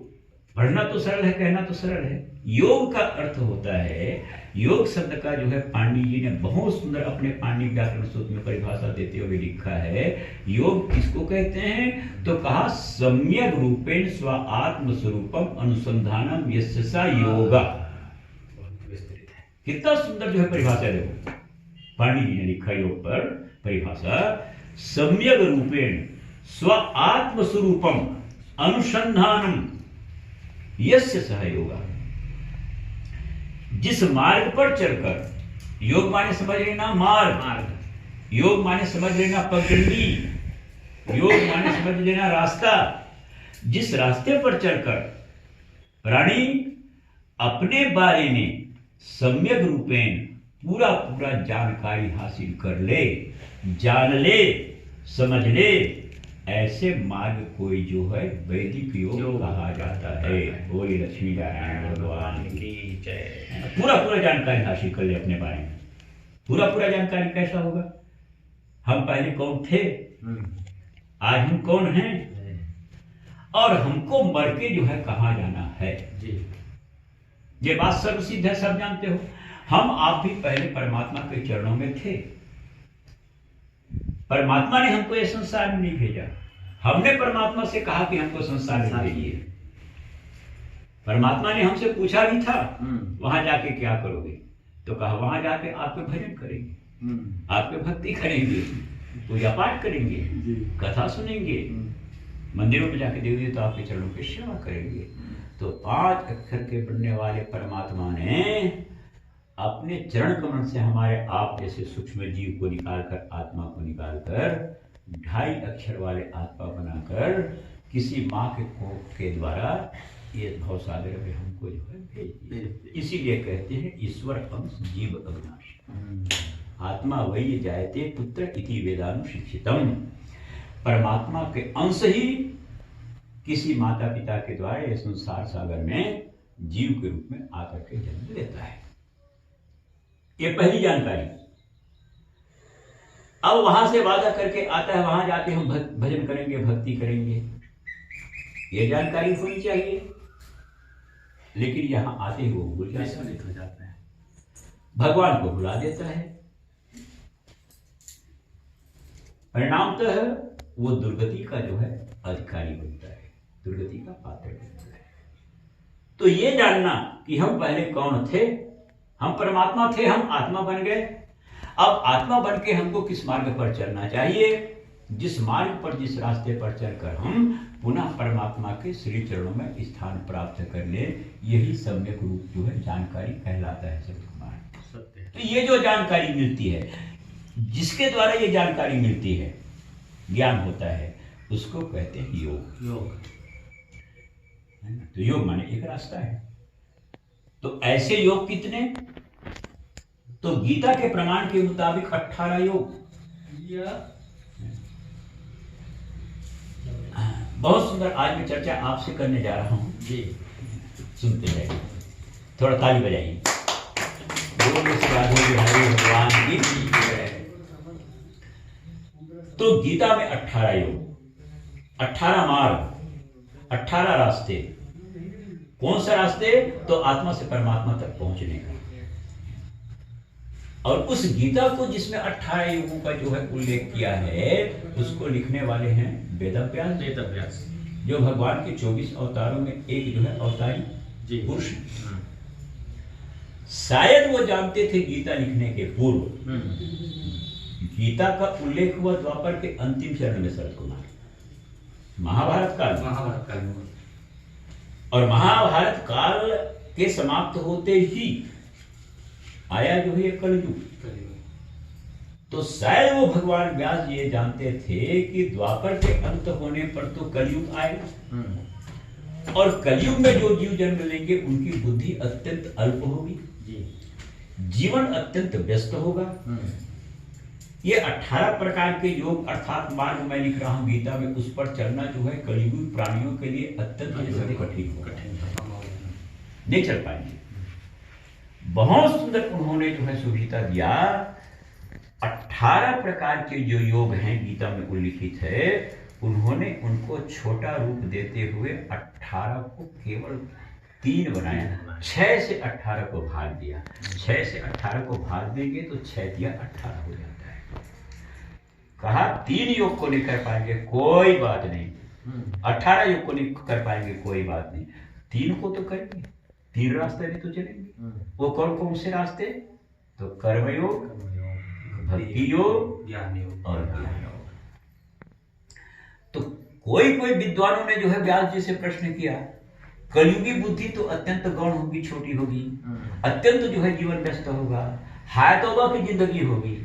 पढ़ना तो सरल है, कहना तो सरल है। योग का अर्थ होता है, योग शब्द का जो है पाणिनि जी ने बहुत सुंदर अपने पाणिनि व्याकरण सूत्र में परिभाषा देते हुए लिखा है। योग किसको कहते हैं? तो कहा सम्यक रूपेण स्व आत्म स्वरूपम अनुसंधानम यस्य सा योगा। कितना सुंदर जो है परिभाषा, देखो पाणिनि जी ने लिखा योग पर परिभाषा, सम्यक रूपेण स्व आत्म स्वरूपम अनुसंधानम यस्य सह योगा। जिस मार्ग पर चलकर, योग माने समझ लेना मार्ग, योग माने समझ लेना पगडंडी, योग माने समझ लेना रास्ता। जिस रास्ते पर चलकर प्राणी अपने बारे में सम्यक रूपेण पूरा जानकारी हासिल कर ले, जान ले, समझ ले, ऐसे मार्ग कोई जो है वैदिक योग कहा जाता है। बोली लक्ष्मी नारायण भगवान की जय। पूरा जानकारी हासिल कर ले अपने बारे में। पूरा जानकारी कैसा होगा? हम पहले कौन थे, आज हम कौन हैं, और हमको मर के जो है कहाँ जाना है। ये बात सर्वसिद्ध है, सब जानते हो। हम आप भी पहले परमात्मा के चरणों में थे। परमात्मा ने हमको इस संसार में नहीं भेजा, हमने परमात्मा से कहा कि हमको संसार में भेजिए। परमात्मा ने हमसे पूछा भी था वहां जाके क्या करोगे, तो कहा वहां जाके आपके भजन करेंगे, आपके भक्ति करेंगे, पूजा पाठ करेंगे, कथा सुनेंगे, मंदिरों में जाके देवी देवता आपके चरणों की सेवा करेंगे। तो 5 अक्षर के बनने वाले परमात्मा ने अपने चरण कमल से हमारे आप जैसे सूक्ष्म जीव को निकालकर, आत्मा को निकालकर 2.5 अक्षर वाले आत्मा बनाकर किसी माँ के कोख के द्वारा ये भवसागर में हमको जो है भेज दिया। इसीलिए कहते हैं ईश्वर अंश जीव अविनाशी, आत्मा वही जायते पुत्र इति वेदानुशिक्षितम। परमात्मा के अंश ही किसी माता पिता के द्वारा ये संसार सागर में जीव के रूप में आकर के जन्म लेता है। ये पहली जानकारी। अब वहां से वादा करके आता है, वहां जाके हम भजन करेंगे, भक्ति करेंगे, ये जानकारी होनी चाहिए। लेकिन यहां आते ही वो भूल जाता है, भगवान को भुला देता है। परिणामतः वो दुर्गति का जो है अधिकारी बनता है, दुर्गति का पात्र बनता है। तो ये जानना कि हम पहले कौन थे, हम परमात्मा थे, हम आत्मा बन गए। अब आत्मा बन के हमको किस मार्ग पर चलना चाहिए, जिस मार्ग पर, जिस रास्ते पर चलकर हम पुनः परमात्मा के श्री चरणों में स्थान प्राप्त कर ले, यही सम्यक रूप जो है जानकारी कहलाता है संत कुमार। तो ये जो जानकारी मिलती है, जिसके द्वारा ये जानकारी मिलती है, ज्ञान होता है, उसको कहते हैं योग। तो योग माने एक रास्ता है। तो ऐसे योग कितने? तो गीता के प्रमाण के मुताबिक 18 योग। बहुत सुंदर आज मैं चर्चा आपसे करने जा रहा हूं जी, सुनते जाइए, थोड़ा ताली बजाइए। भगवान की। तो गीता में 18 योग, 18 मार्ग, 18 रास्ते। कौन सा रास्ते? तो आत्मा से परमात्मा तक पहुंचने का। और उस गीता को जिसमें 18 युगों का जो है उल्लेख किया है, उसको लिखने वाले हैं वेदव्यास, जो भगवान के 24 अवतारों में एक जो है अवतारी पुरुष। शायद वो जानते थे गीता लिखने के पूर्व गीता का उल्लेख हुआ द्वापर के अंतिम चरण में शरद कुमार, महाभारत काल में। और महाभारत काल के समाप्त होते ही आया जो है कलयुग। तो शायद वो भगवान व्यास ये जानते थे कि द्वापर के अंत होने पर तो कलयुग आएगा, और कलयुग में जो जीव जन्म लेंगे उनकी बुद्धि अत्यंत अल्प होगी, जीवन अत्यंत व्यस्त होगा। ये 18 प्रकार के योग अर्थात मार्ग मैं लिख रहा हूं गीता में, उस पर चलना जो है कलयुगी प्राणियों के लिए अत्यंत कठिन होगा, नहीं चल पाएंगे। बहुत सुंदर उन्होंने जो है सुविधा दिया। 18 प्रकार के जो योग हैं गीता में उल्लिखित है, उन्होंने उनको छोटा रूप देते हुए 18 को केवल 3 बनाया, 6 से 18 को भाग दिया। 6 से 18 को भाग देंगे तो 6 दिया 18 हो जाता है। कहा 3 योग को नहीं कर पाएंगे कोई बात नहीं, 18 योग को नहीं कर पाएंगे कोई बात नहीं, 3 को तो करेंगे, 3 रास्ते में तो चलेंगे। वो कौन कौन से रास्ते? तो कर्मयोग, भक्ति योग, ज्ञान योग और ज्ञान योग। तो कोई कोई विद्वानों ने जो है व्यास जी से प्रश्न किया, कलयुगी बुद्धि तो अत्यंत गौण होगी, छोटी होगी, अत्यंत जो है जीवन व्यस्त होगा, हाय तौबा की जिंदगी होगी,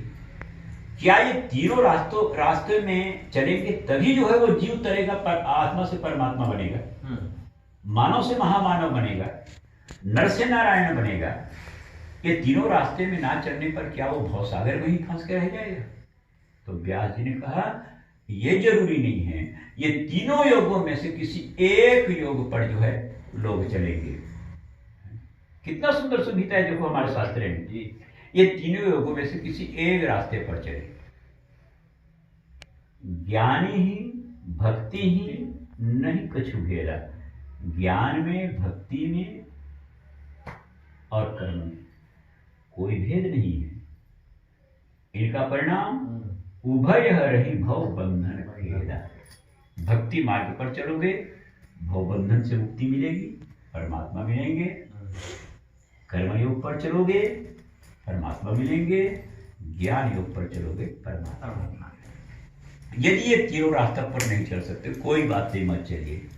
क्या ये तीनों रास्ते में चलेंगे तभी जो है वो जीव तरेगा, पर आत्मा से परमात्मा बनेगा, मानव से महामानव बनेगा, नर से नारायण बनेगा? ये तीनों रास्ते में ना चलने पर क्या वो भवसागर में ही फंस के रह जाएगा? तो व्यास जी ने कहा ये जरूरी नहीं है, ये तीनों योगों में से किसी एक योग पर जो है लोग चलेंगे। कितना सुंदर सुविधा है देखो हमारे शास्त्र में जी, ये तीनों योगों में से किसी एक रास्ते पर चले। ज्ञानी ही भक्ति ही नहीं कछु भेदा, ज्ञान में, भक्ति में और कर्म में कोई भेद नहीं है। इनका परिणाम उभय रही भव बंधन खेदा। भक्ति मार्ग पर चलोगे भव बंधन से मुक्ति मिलेगी, परमात्मा मिलेंगे। कर्मयोग पर चलोगे परमात्मा मिलेंगे, ज्ञान योग पर चलोगे परमात्मा। यदि ये तीनों रास्ता पर नहीं चल सकते कोई बात नहीं, मत चलिए।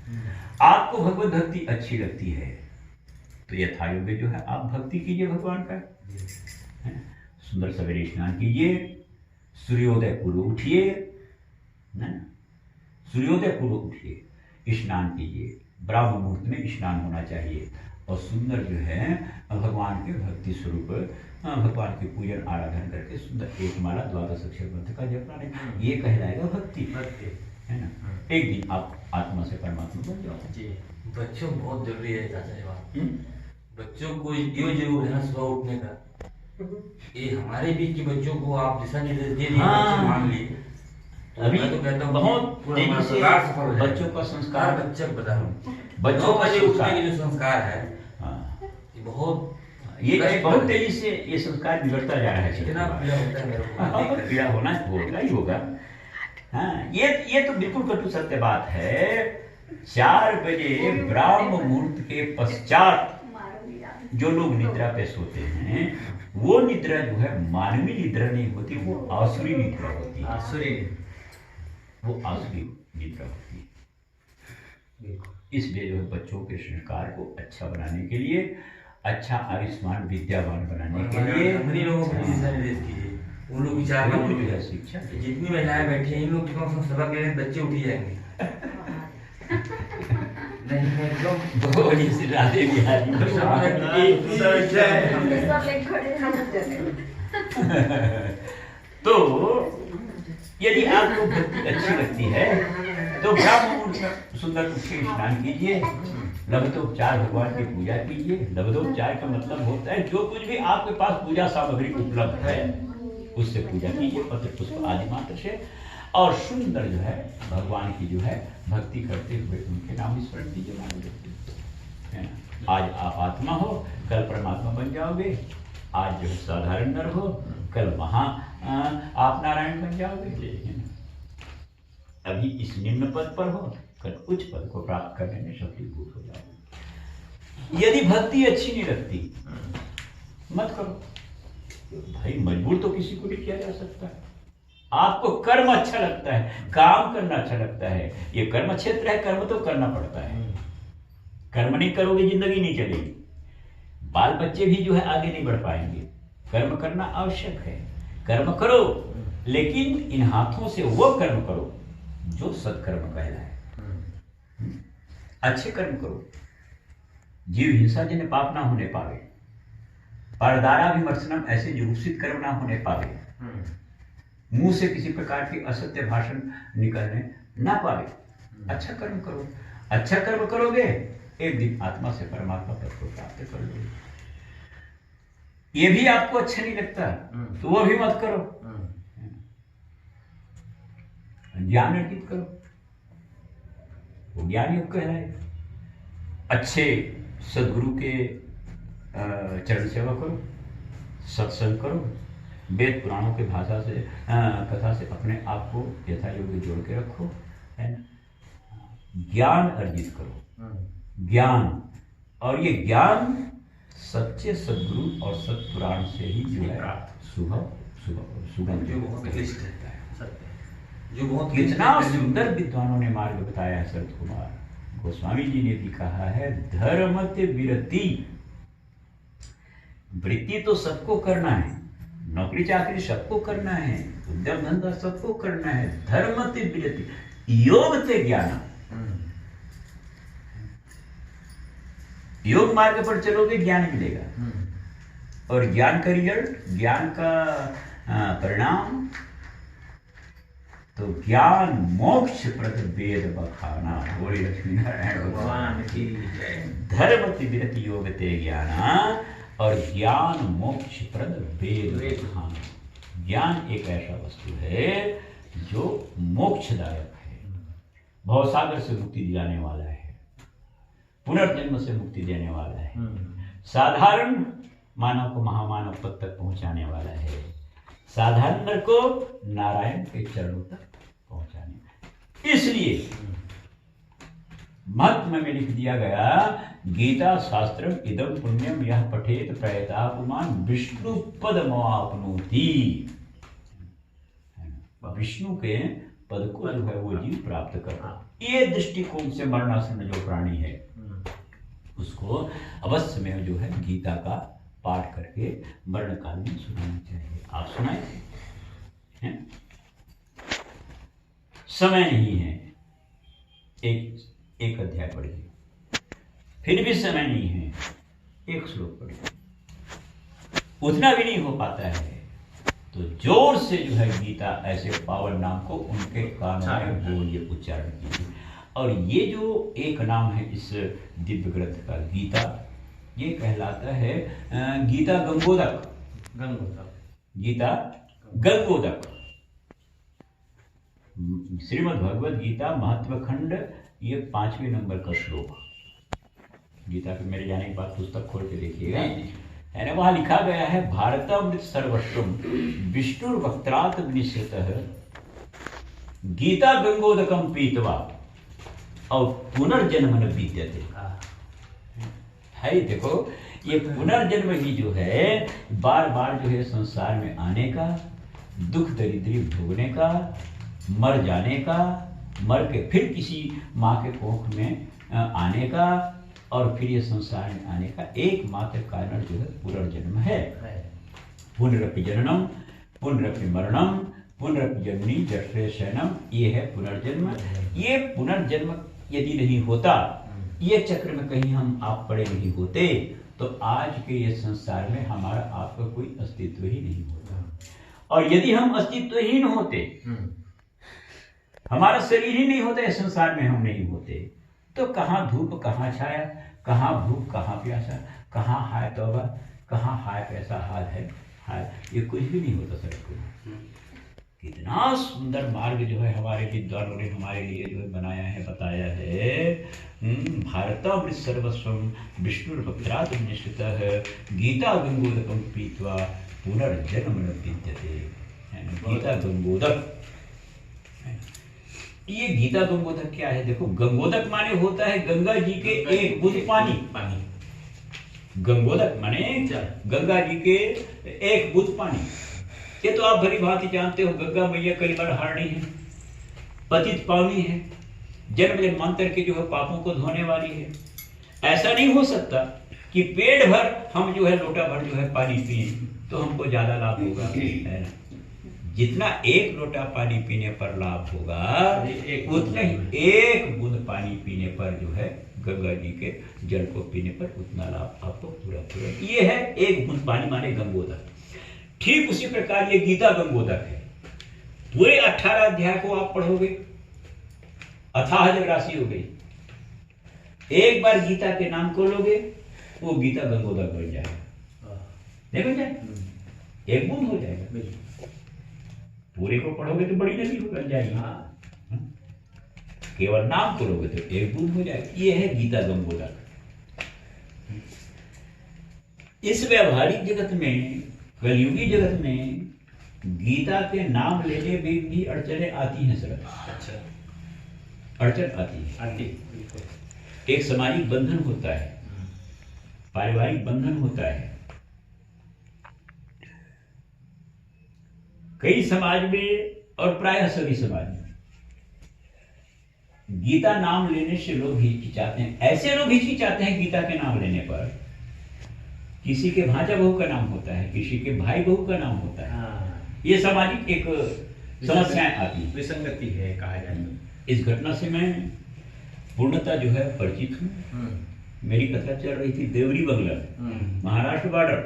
आपको भगवत भक्ति अच्छी लगती है तो यथा योग्य जो है आप भक्ति कीजिए भगवान का। सुंदर सवेरे स्नान कीजिए, सूर्योदय पूर्व उठिए, सूर्योदय पूर्व उठिए, स्नान कीजिए, ब्राह्म मुहूर्त में स्नान होना चाहिए और सुंदर जो है भगवान के भक्ति स्वरूप भगवान के पूजन आराधन करके सुंदर एक माला 12 अक्षर मंत्र का जप करना, ये कहलाएगा भक्ति, है ना। एक दिन आप आत्मा से परमात्मा बन जाओ। जी, बच्चों बहुत जरूरी है चाचा जी बात। बच्चों को ये जरूर है सुबह उठने का, ये हमारे बीच के बच्चों को आप दिशा निर्देश दे दिए, मान लिए अभी मैं तो कहता हूँ बहुत तेजी से बच्चों का संस्कार, बच्चे बता रहा हूँ बच्चों का उठने के जो संस्कार है ये बहुत बहुत तेजी से ये संस्कार बिगड़ता जा रहा है। इतना पीड़ा होता है मेरे को, पीड़ा होगा ही होगा। हाँ, ये तो बिल्कुल कटु सत्य बात है। 4 बजे ब्राह्म मुहूर्त के पश्चात जो लोग निद्रा पे सोते हैं वो निद्रा जो है मानवीय निद्रा नहीं होती, वो आसुरी निद्रा होती है। वो आसुरी निद्रा होती है। इसलिए जो है बच्चों के संस्कार को अच्छा बनाने के लिए, अच्छा आयुष्मान विद्यावान बनाने के लिए हमने लोगों को दिशा निर्देश कीजिए। उन लोग विचार जो है शिक्षा, जितनी महिलाएं बैठी हैं इन लोग कम सबक ले बच्चे उठ ही जाएंगे। नहीं एकदम से राधे बिहारी तो यदि आपको भक्ति अच्छी लगती है तो ब्राह्म मुहूर्त में सुंदर उठ के स्नान कीजिए, लब्धोपचार भगवान की पूजा कीजिए। लब्धोपचार का मतलब होता है जो कुछ भी आपके पास पूजा सामग्री उपलब्ध है उससे पूजा कीजिए, पत्र पुष्प आदि मात्र से, और सुंदर जो है भगवान की जो है भक्ति करते हुए उनके नाम स्मरण कीजिए, है ना। आज आप आत्मा हो, कल परमात्मा बन जाओगे। आज जो है साधारण नर हो, कल वहां आप नारायण बन जाओगे। अभी इस निम्न पद पर हो, कल उच्च पद को प्राप्त करने में सफलीभूत हो जाओगे। यदि भक्ति अच्छी नहीं लगती मत करो भाई, मजबूर तो किसी को नहीं किया जा सकता। आपको कर्म अच्छा लगता है, काम करना अच्छा लगता है, ये कर्म क्षेत्र है, कर्म तो करना पड़ता है। कर्म नहीं करोगे जिंदगी नहीं चलेगी, बाल बच्चे भी जो है आगे नहीं बढ़ पाएंगे। कर्म करना आवश्यक है, कर्म करो, लेकिन इन हाथों से वो कर्म करो जो सत्कर्म कहलाए। अच्छे कर्म करो, जीव हिंसा जन पाप ना होने पावे, परदारा विमर्शनम ऐसे जुगुप्सित कर्म ना होने पावे, मुंह से किसी प्रकार की असत्य भाषण निकलने ना पावे। अच्छा कर्म करो, अच्छा कर्म करोगे एक दिन आत्मा से परमात्मा पद को प्राप्त कर लोगे। ये भी आपको अच्छा नहीं लगता तो वो भी मत करो, ज्ञान अर्जित करो, वो ज्ञान योग कहलाए। अच्छे सदगुरु के चरण सेवा करो, सत्संग करो, वेद पुराणों के भाषा से कथा से अपने आप को यथा योग्य जोड़ के रखो, है ना। ज्ञान अर्जित करो, ज्ञान, और ये ज्ञान सच्चे सदगुरु और सत्पुराण से ही जो है सुगम जो बहुत क्लिष्ट रहता है सत्य, जो बहुत कितना सुंदर विद्वानों ने मार्ग बताया है। संत कुमार गोस्वामी जी ने भी कहा है, धर्मते विरति, वृत्ति तो सबको करना है, नौकरी चाकरी सबको करना है, उद्यम धंधा सबको करना है, धर्मते विरति, योग ते ज्ञान। योग मार्ग पर चलोगे ज्ञान मिलेगा, और ज्ञान का रिजल्ट, ज्ञान का परिणाम तो ज्ञान मोक्ष प्रद वेद बखाना। बोले लक्ष्मी नारायण भगवान की धर्म विरति योग ते ज्ञाना, और ज्ञान मोक्ष प्रद वेद बखाना। ज्ञान एक ऐसा वस्तु है जो मोक्षदायक है, भवसागर से मुक्ति दिलाने वाला है, पुनर्जन्म से मुक्ति देने वाला है, साधारण मानव को महामानव पद तक पहुंचाने वाला है, साधारण नर को नारायण के चरणों तक पहुंचाने। इसलिए महत्व में लिख दिया गया, गीता शास्त्रम इदम पुण्यम यह पठेत प्रयतापुमान विष्णु पदमाप्नोति। विष्णु के पद को जो है वो जीव प्राप्त करता। ये दृष्टिकोण से मरणासन जो प्राणी है उसको अवश्य में जो है गीता का पाठ करके मरण काल में सुनाना चाहिए। आप सुनाए हैं? समय नहीं है, एक अध्याय पढ़िए। फिर भी समय नहीं है, एक श्लोक पढ़िए, उतना भी नहीं हो पाता है। तो जोर से जो है गीता ऐसे पावन नाम को उनके कानों में बोलिए, उच्चारण कीजिए। और ये जो एक नाम है इस दिव्य ग्रंथ का गीता, ये कहलाता है गीता गंगोदक। गीता गंगोदक, श्रीमद् भगवद गीता महत्व खंड, ये 5वें नंबर का श्लोक। गीता के मेरे जाने के बाद पुस्तक खोल के देखिएगा, है ना, वहां लिखा गया है भारतमृत सर्वस्वम विष्णुर वक्त्रात् विनिश्चितः गीता गंगोदकम पीतवा और पुनर्जन्म न विद्यते। है देखो, ये पुनर्जन्म ही जो है बार बार जो है संसार में आने का, दुख दरिद्री भोगने का, मर जाने का, मर के फिर किसी माँ के कोख में आने का, और फिर ये संसार में आने का एकमात्र कारण जो है पुनर्जन्म है। पुनरपि जननम पुनरपि मरणम पुनरपि जननी जठरे शयनम, ये है पुनर्जन्म। ये पुनर्जन्म यदि नहीं होता, ये चक्र में कहीं हम आप पड़े नहीं होते, तो आज के ये संसार में हमारा आपका कोई अस्तित्व ही नहीं होता। और यदि हम अस्तित्वहीन होते, हमारा शरीर ही नहीं होता, इस संसार में हम नहीं होते, तो कहाँ धूप कहाँ छाया, कहाँ भूख कहाँ प्यासा, कहाँ हाय तौबा, कहाँ हाय कैसा हाल है, हाय, ये कुछ भी नहीं होता सर को। कितना सुंदर मार्ग जो है हमारे विद्वानों ने हमारे लिए जो है बनाया है, बताया है। भारतमृत सर्वस्वम विष्णुर्वक्त्रात् विनिश्चितः गीता गंगोदकम पीत्वा पुनर्जन्म न विद्यते। गीता गंगोदक, ये गीता गंगोदक क्या है? देखो, गंगोदक माने होता है गंगा जी के एक बूंद पानी। गंगोदक माने गंगा जी के एक बूंद पानी। ये तो आप भली भांति जानते हो, गंगा मैया कई बार हारणी है, पतित पावनी है, जन्म जन्मांतर के जो है पापों को धोने वाली है। ऐसा नहीं हो सकता कि पेट भर हम जो है लोटा भर जो है पानी पिए तो हमको ज्यादा लाभ होगा, है ना। जितना एक लोटा पानी पीने पर लाभ होगा, उतना ही एक बूंद पानी पीने पर जो है गंगा जी के जल को पीने पर उतना लाभ आपको पूरा। ये है एक बूंद पानी माने गंगोदक। ठीक उसी प्रकार ये गीता गंगोदक है। पूरे 18 अध्याय को आप पढ़ोगे, अथाह जग राशि हो गई। एक बार गीता के नाम को लोगे, वो गीता गंगोदक बन जाएगा। नहीं बन जाए, एक बूंद हो जाएगा। पूरे को पढ़ोगे तो बड़ी नदी बन जाएगी, केवल नाम करोगे तो एक बूंद हो जाएगा। ये है गीता गंगोदक। इस व्यवहारिक जगत में, कलयुगी जगत में गीता के नाम लेने में भी अड़चने आती हैं सर। अच्छा, अड़चन आती है। एक सामाजिक बंधन होता है, पारिवारिक बंधन होता है। कई समाज में और प्रायः सभी समाज में गीता नाम लेने से लोग हिचकिचाते हैं। ऐसे लोग हिचकिचाते हैं गीता के नाम लेने पर, किसी के भांजा बहू का नाम होता है, किसी के भाई बहू का नाम होता है। ये सामाजिक एक समस्याएं आती है, विसंगति है कहा जाए। इस घटना से मैं पूर्णतः जो है परिचित हूँ। मेरी कथा चल रही थी देवरी बंगला, महाराष्ट्र बॉर्डर।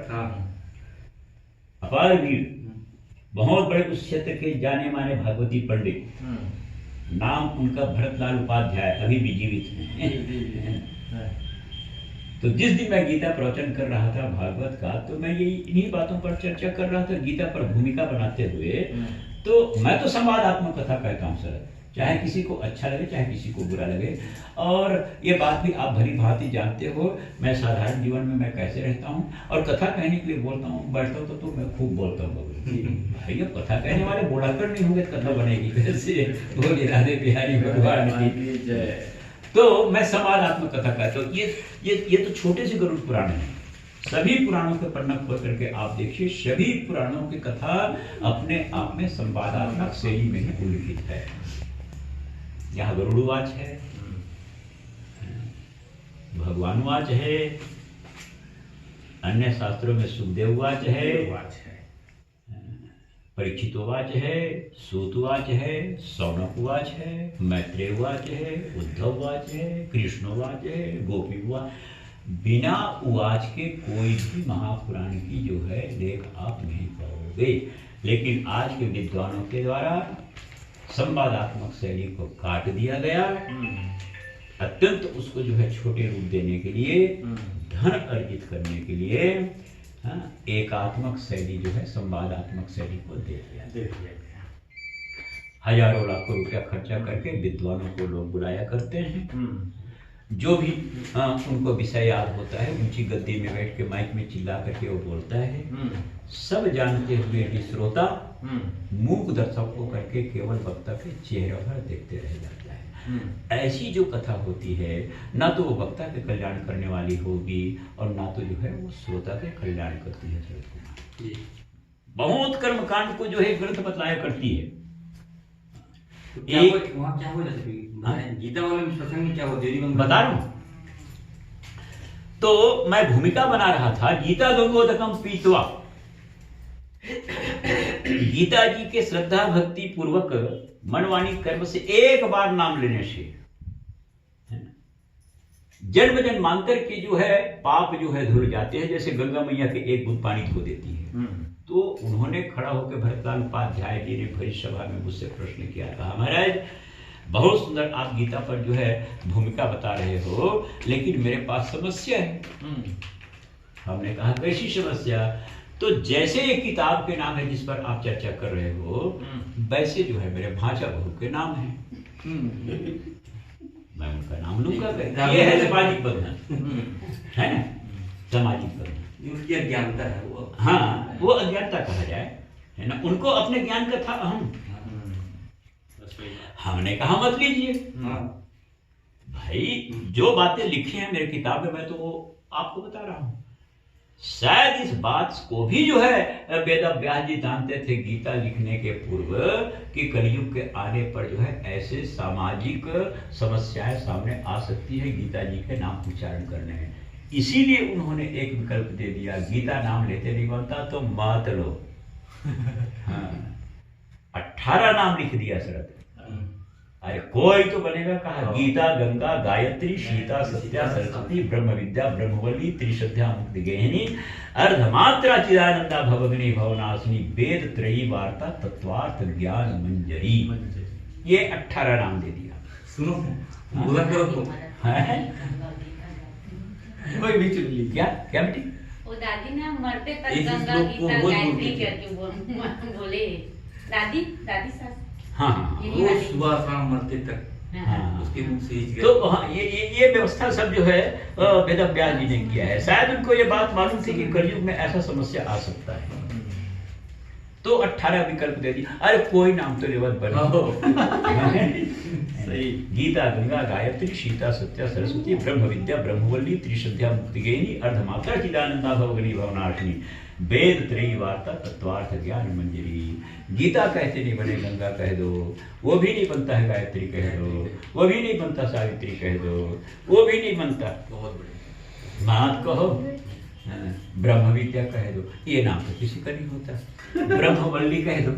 अपार वीर, बहुत बड़े उस क्षेत्र के जाने माने भागवती पंडित, नाम उनका भरतलाल उपाध्याय, अभी भी जीवित हैं। तो जिस दिन मैं गीता प्रवचन कर रहा था भागवत का, तो मैं यही इन्हीं बातों पर चर्चा कर रहा था, गीता पर भूमिका बनाते हुए। तो मैं तो संवादात्मक कथा कहता हूँ सर, चाहे किसी को अच्छा लगे चाहे किसी को बुरा लगे। और ये बात भी आप भली भांति जानते हो, मैं साधारण जीवन में मैं कैसे रहता हूँ, और कथा कहने के लिए बोलता हूँ, बैठता हूँ तो मैं खूब बोलता हूँ। भाई अब कथा कहने वाले बोलाकर नहीं होंगे, कथा बनेगी कैसे? बोले राधे बिहारी भगवान की जय। तो मैं संवादात्मक कथा कहता हूँ। ये तो छोटे से गरुड़ पुराण है। सभी पुराणों के पन्ना खोल करके आप देखिए, सभी पुराणों की कथा अपने आप में संवादात्मक शैली में ही उल्लिखित है। यहाँ गरुड़वाच है, भगवानवाच है, अन्य शास्त्रों में सुखदेववाच है, परीक्षितोवाच है, सूतवाच है, सौनकवाच है, मैत्रेयवाच है, उद्धववाच है, कृष्णवाच है, गोपीवाच। बिना उवाच के कोई भी महापुराण की जो है लेख आप नहीं पाओगे। लेकिन आज के विद्वानों के द्वारा संवादात्मक शैली को काट दिया गया, अत्यंत उसको जो है छोटे रूप देने के लिए, धन अर्जित करने के लिए एकात्मक शैली जो है संवादात्मक शैली को दे दिया गया। हजारों लाखों रुपया खर्चा करके विद्वानों को लोग बुलाया करते हैं। जो भी उनको विषय याद होता है ऊंची गद्दी में बैठ के माइक में चिल्ला करके वो बोलता है। सब जानते हुए भी श्रोता मूक दर्शक को करके केवल वक्ता के चेहरे पर देखते रह जाता है। ऐसी जो कथा होती है ना तो वो वक्ता के कल्याण करने वाली होगी और ना तो जो है वो श्रोता के कल्याण करती है। बहुत कर्मकांड को जो है ग्रंथ बतलाया करती है। वहाँ क्या हुआ गीता वाले प्रसंग में क्या हुआ बता रहा हूं। तो मैं भूमिका बना रहा था गीता गंगोदकम पीतवा। गीता जी के श्रद्धा भक्ति पूर्वक मनवाणी कर्म से एक बार नाम लेने से जन्म जन्मांतर के जो है पाप जो है धुल जाते हैं। जैसे गंगा मैया के एक बूंद पानी धो देती है। तो उन्होंने खड़ा होकर भरतलाल उपाध्याय जी ने भरी सभा में मुझसे प्रश्न किया, कहा महाराज बहुत सुंदर आप गीता पर जो है भूमिका बता रहे हो, लेकिन मेरे पास समस्या है। हमने कहा कैसी समस्या? तो जैसे एक किताब के नाम है जिस पर आप चर्चा कर रहे हो, वैसे जो है मेरे भांजा बहू के नाम है। मैं उनका नाम लूंगा, ये है सामाजिक बंधन, है ना, सामाजिक बंधन, उसकी अज्ञानता है वो। हाँ, वो अज्ञानता कहा जाए, है ना। उनको अपने ज्ञान का था अहम। हमने कहा मत लीजिए भाई, जो बातें लिखी हैं मेरे किताब में मैं तो वो आपको बता रहा हूं। शायद इस बात को भी जो है वेद व्यास जी जानते थे गीता लिखने के पूर्व कि कलयुग के आने पर जो है ऐसे सामाजिक समस्याएं सामने आ सकती है गीता जी के नाम उच्चारण करने में। इसीलिए उन्होंने एक विकल्प दे दिया, गीता नाम लेते नहीं बनता तो मत लो। हाँ, 18 नाम लिख दिया शरद। अरे कोई तो बनेगा, कहा गीता गंगा गायत्री सीता सत्या सरस्वती ब्रह्म विद्या ब्रह्मवल्ली त्रिशध्या मुक्ति गेहिनी अर्धमात्रा चिदानंदा भवग्नि भवनाशिनी वेद त्रयी वार्ता तत्वार्थ ज्ञान मंजरी। ये 18 नाम दे दिया। सुनो बोला करो तो कोई भी चुन ली। क्या क्या बेटी? वो दादी ना मरते पर गंगा गीता गायत्री करके बोले दादी दादी सास। हाँ हाँ, वो सुबह शाम मरते तक हाँ, उसके मुख से ही तो हाँ, ये व्यवस्था सब जो है वेद व्यास जी ने किया है। शायद उनको ये बात मालूम थी कि कलयुग में ऐसा समस्या आ सकता है, तो 18 विकल्प दे दिया। अरे कोई नाम तो लेवल बने। सही, गीता गंगा गायत्री सीता सत्या सरस्वती ब्रह्म विद्या ब्रह्मवल्ली त्रिशध्या मुक्ति गेहिनी अर्धमात्रा चिदानंदा भवग्नि भवनाशिनी वेद त्रयी वार्ता तत्वार्थ ज्ञान मंजरी। गीता कहते नहीं बने, गंगा कह दो, वो भी नहीं बनता है, गायत्री कह दो, वो भी नहीं बनता, सावित्री कह दो, वो भी नहीं बनता, बहुत बड़े महात कहो, ब्रह्म विद्या कह दो, ये नाम तो किसी का नहीं होता। ब्रह्मवल्ली कह दो,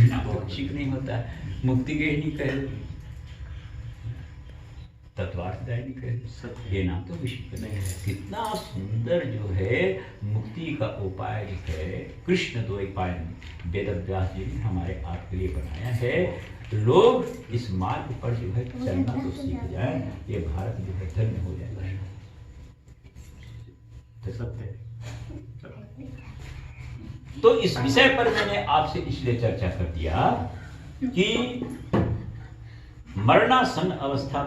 नाम तो किसी का नहीं होता। मुक्ति गेहिनी कह दो, तत्वार्थदायिनी कह दो, ये नाम तो किसी का नहीं है। कितना सुंदर जो है मुक्ति का उपाय है कृष्ण द्वैपायन वेद व्यास जी ने हमारे आपके लिए बनाया है। लोग इस मार्ग पर जो है चलना तो सीख जाए, ये भारत जो है धन्य हो जाएगा। तो सत्य। तो इस विषय पर मैंने आपसे इसलिए चर्चा कर दिया कि मरणासन अवस्था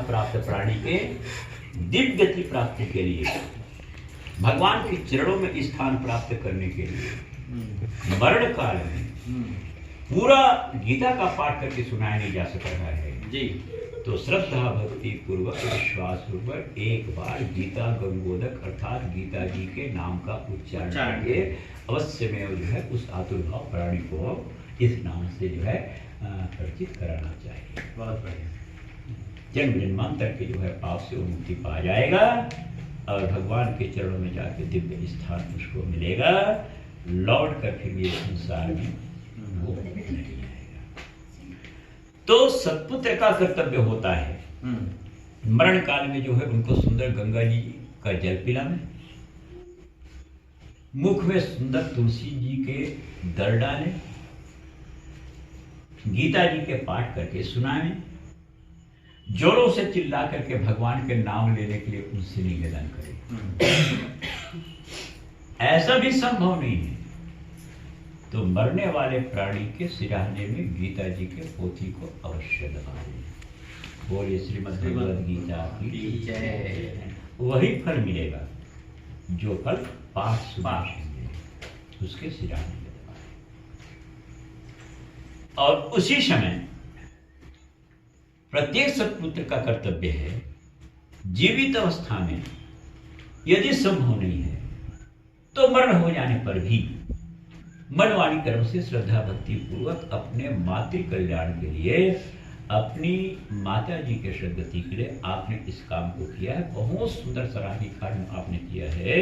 प्राप्त प्राणी के दिव्य गति प्राप्ति के लिए, भगवान के चरणों में स्थान प्राप्त करने के लिए मरण काल में पूरा गीता का पाठ करके सुनाया नहीं जा सक रहा है जी। तो श्रद्धा भक्ति पूर्वक विश्वास पूर्वक एक बार गीता गंगोदक अर्थात गीता जी के नाम का उच्चारण करके अवश्य में जो है उस आतुर्भाव प्राणी को इस नाम से जो है परिचित कराना चाहिए। बहुत बढ़िया। जन्म जन्मांतर के जो है पाप से वो मुक्ति पा जाएगा और भगवान के चरणों में जाके दिव्य स्थान उसको मिलेगा। लौट कर फिर ये संसार में वो नहीं आएगा। तो सत्पुत्र का कर्तव्य होता है मरण काल में जो है उनको सुंदर गंगा जी का जल पिलाना, मुख में सुंदर तुलसी जी के दर डालें, गीता जी के पाठ करके सुनाएं, जोरों से चिल्ला करके भगवान के नाम लेने के लिए उनसे निवेदन करें। ऐसा भी संभव नहीं है तो मरने वाले प्राणी के सिराहने में गीता जी के पोथी को अवश्य दबाएं। बोलिए श्रीमद् भगवद गीता की जय। वही फल मिलेगा जो फल पाठ सुभाष उसके सिराहने में दबाएं। और उसी समय प्रत्येक सत्पुत्र का कर्तव्य है जीवित अवस्था में यदि संभव नहीं है तो मरण हो जाने पर भी मनवाणी कर्म से श्रद्धा भक्ति पूर्वक अपने मातृ कल्याण के लिए, अपनी माता जी के सद्गति के लिए आपने इस काम को किया है। बहुत सुंदर सराहनीय कार्य आपने किया है।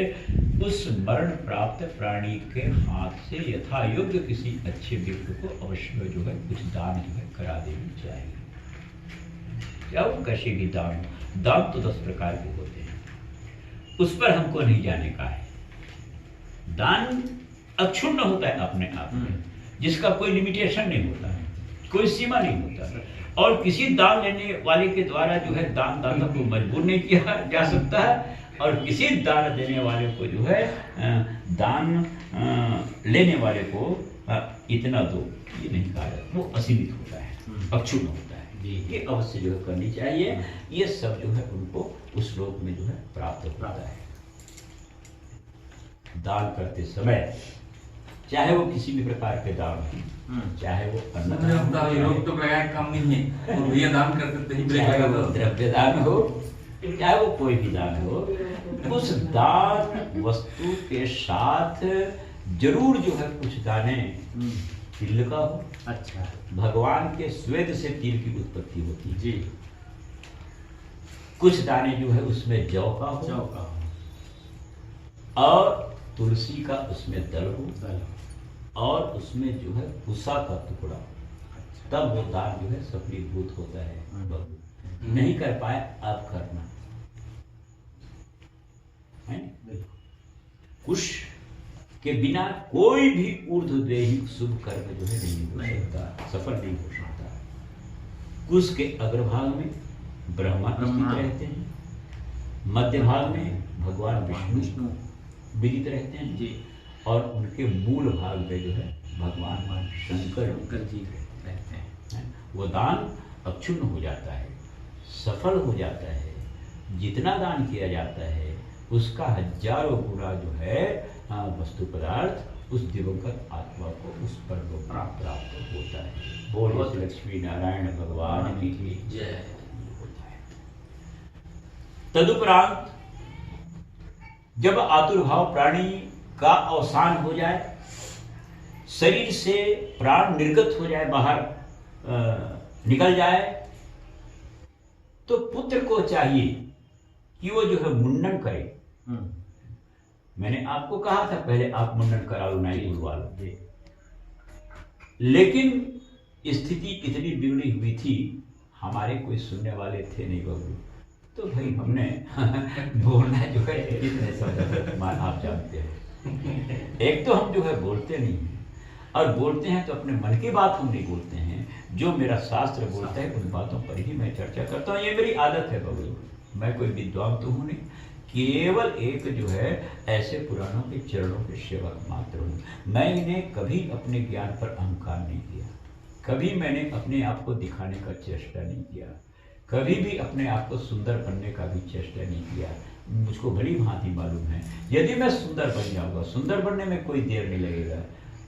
उस मरण प्राप्त प्राणी के हाथ से यथा योग्य किसी अच्छे व्यक्ति को अवश्य जो है कुछ दान जो है करा देनी चाहिए। क्या वो कैसे भी दान तो 10 प्रकार के होते हैं, उस पर हमको नहीं जाने का है। दान अक्षुण्ण होता है अपने आप में, जिसका कोई लिमिटेशन नहीं होता है, कोई सीमा नहीं होता। और किसी दान लेने वाले के द्वारा जो है दान दाता को मजबूर नहीं किया जा सकता है, और किसी दान देने वाले को जो है दान लेने वाले को इतना दो ये नहीं कहा जाता। वो असीमित होता है, अक्षुण्ण होता है। ये अवश्य जो है करनी चाहिए। ये सब जो है उनको उस लोक में जो है प्राप्त होता है। दान करते समय चाहे वो किसी भी प्रकार के दान हो, चाहे वो लोग तो काम नहीं है और भैया दान करते थे, चाहे वो द्रव्य दान हो, चाहे वो कोई भी दान हो, उस दान वस्तु के साथ जरूर जो है कुछ दाने तिल का हो। अच्छा, भगवान के स्वेद से तिल की उत्पत्ति होती है जी। कुछ दाने जो है उसमें जौ का हो, और तुलसी का उसमें दल हो, और उसमें जो है पुसा का टुकड़ा, तब वो दान जो है सफलीभूत होता है। नहीं कर पाए आप करना है। कुश के बिना कोई भी ऊर्ध्वदेही शुभ कर्म जो है नहीं हो सकता, सफल नहीं हो सकता। कुश के अग्रभाग में ब्रह्मा स्थित रहते हैं, मध्य भाग में भगवान विष्णु विदित रहते हैं जी, और उनके मूल भाग में जो है भगवान शंकर जी रहते हैं। वो दान अक्षुण्ण हो जाता है, सफल हो जाता है। जितना दान किया जाता है उसका हजारों गुना जो है वस्तु पदार्थ उस दिवंगत आत्मा को उस पर प्राप्त होता है। बोलिए लक्ष्मी नारायण भगवान की जय। तदुपरांत जब आतुर्भाव प्राणी का अवसान हो जाए, शरीर से प्राण निर्गत हो जाए, बाहर निकल जाए, तो पुत्र को चाहिए कि वो जो है मुंडन करे। मैंने आपको कहा था पहले आप मुंडन करा लो, नाई बुलवा लो, लेकिन स्थिति इतनी बिगड़ी हुई थी, हमारे कोई सुनने वाले थे नहीं बबलू, तो भाई हमने बोलना जो है इतने शब्द आप जानते हैं। एक तो हम जो है बोलते नहीं हैं, और बोलते हैं तो अपने मन की बात हम नहीं बोलते हैं, जो मेरा शास्त्र बोलता है उन बातों पर ही मैं चर्चा करता हूँ। ये मेरी आदत है बबलू, मैं कोई विद्वान तो हूँ नहीं, केवल एक जो है ऐसे पुराणों के चरणों के सेवक मात्र हूँ। मैं इन्हें कभी अपने ज्ञान पर अहंकार नहीं किया, कभी मैंने अपने आप को दिखाने का चेष्टा नहीं किया, कभी भी अपने आप को सुंदर बनने का भी चेष्टा नहीं किया। मुझको भली भांति मालूम है यदि मैं सुंदर बन जाऊंगा, सुंदर बनने में कोई देर नहीं लगेगा,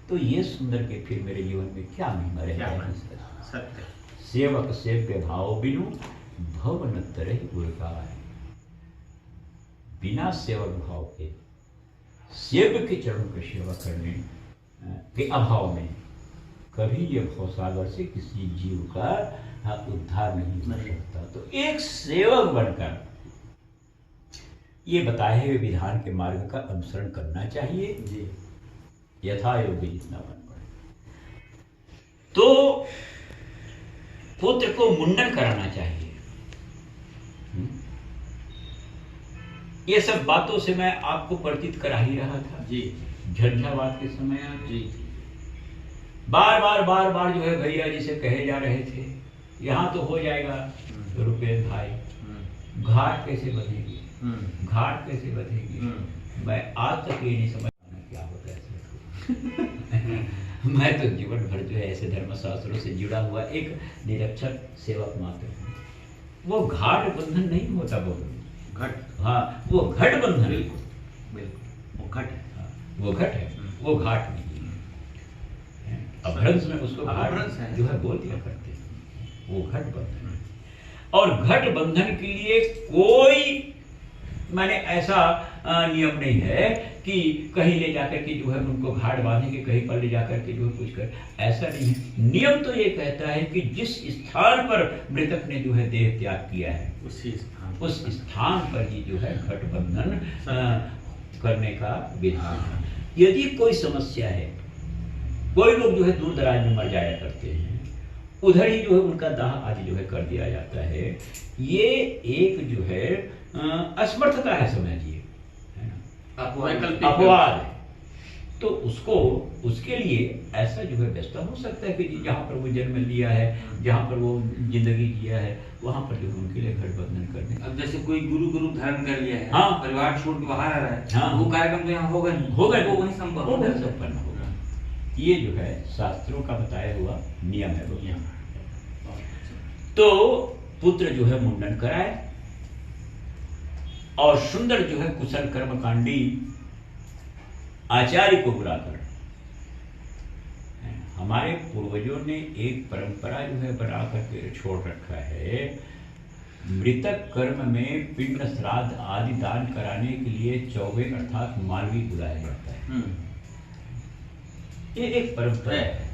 तो ये सुंदर के फिर मेरे जीवन में क्या महिमा रहेगा। सेवक सेव्य भाव बिनु भव न तरह गुरगाय। बिना सेवक भाव के, सेव्य के चरणों की सेवा करने के अभाव में कभी ये भवसागर से किसी जीव का उद्धार नहीं हो सकता। तो एक सेवक बनकर ये बताए हुए विधान के मार्ग का अनुसरण करना चाहिए जी। यथा योग्य जितना बन पड़े। तो पुत्र को मुंडन कराना चाहिए। ये सब बातों से मैं आपको परिचित करा ही रहा था जी। झंझावात के समय आप जी बार बार जो है भैया जी से कहे जा रहे थे यहाँ तो हो जाएगा रुपये भाई, घाट कैसे बंधेगी, घाट कैसे बंधेगी। मैं आज तक ये नहीं समझ पाया क्या होता है। मैं तो जीवन भर जो है ऐसे धर्मशास्त्रों से जुड़ा हुआ एक निरक्षर सेवक मात्र हूँ। वो घाट बंधन नहीं होता बोलो, घट, हाँ वो घट बंधन, बिल्कुल वो घट है, वो घट है, वो घाट नहीं है। अपभ्रंश में उसको घाट जो है बोल दिया करते हैं, वो घट बंधन है। और घट बंधन के लिए कोई मैंने ऐसा नियम नहीं है कि कहीं ले जाकर के जो है उनको घाट बांधेंगे, कहीं पर ले जाकर के जो है कुछ कर, ऐसा नहीं है। नियम तो ये कहता है कि जिस स्थान पर मृतक ने जो है देह त्याग किया है उस स्थान पर ही जो है घट बंधन करने का विधान है। यदि कोई समस्या है, कोई लोग जो है दूर दराज में मर जाया करते हैं, उधर ही जो है उनका दाह आदि जो है कर दिया जाता है, ये एक जो है असमर्थता है समझिए, है ना, अपवाद है। तो उसको उसके लिए ऐसा जो है व्यवस्था हो सकता है कि जहाँ पर वो जन्म लिया है, जहाँ पर वो जिंदगी जिया है, वहाँ पर जो है उनके लिए घट बंधन करने। अब जैसे कोई गुरु धारण कर लिया है, हाँ, परिवार छोड़ के बाहर आ रहा है, हाँ, वो कार्यक्रम तो यहाँ होगा नहीं, होगा वो वहीं संपन्न होगा। ये जो है शास्त्रों का बताया हुआ नियम है वो नियम। तो पुत्र जो है मुंडन कराए और सुंदर जो है कुशल कर्मकांडी आचार्य को बुलाकर, हमारे पूर्वजों ने एक परंपरा जो है बना करके छोड़ रखा है, मृतक कर्म में पिंड श्राद्ध आदि दान कराने के लिए चौबे अर्थात मालवी बुलाया जाता है। ये एक परंपरा है।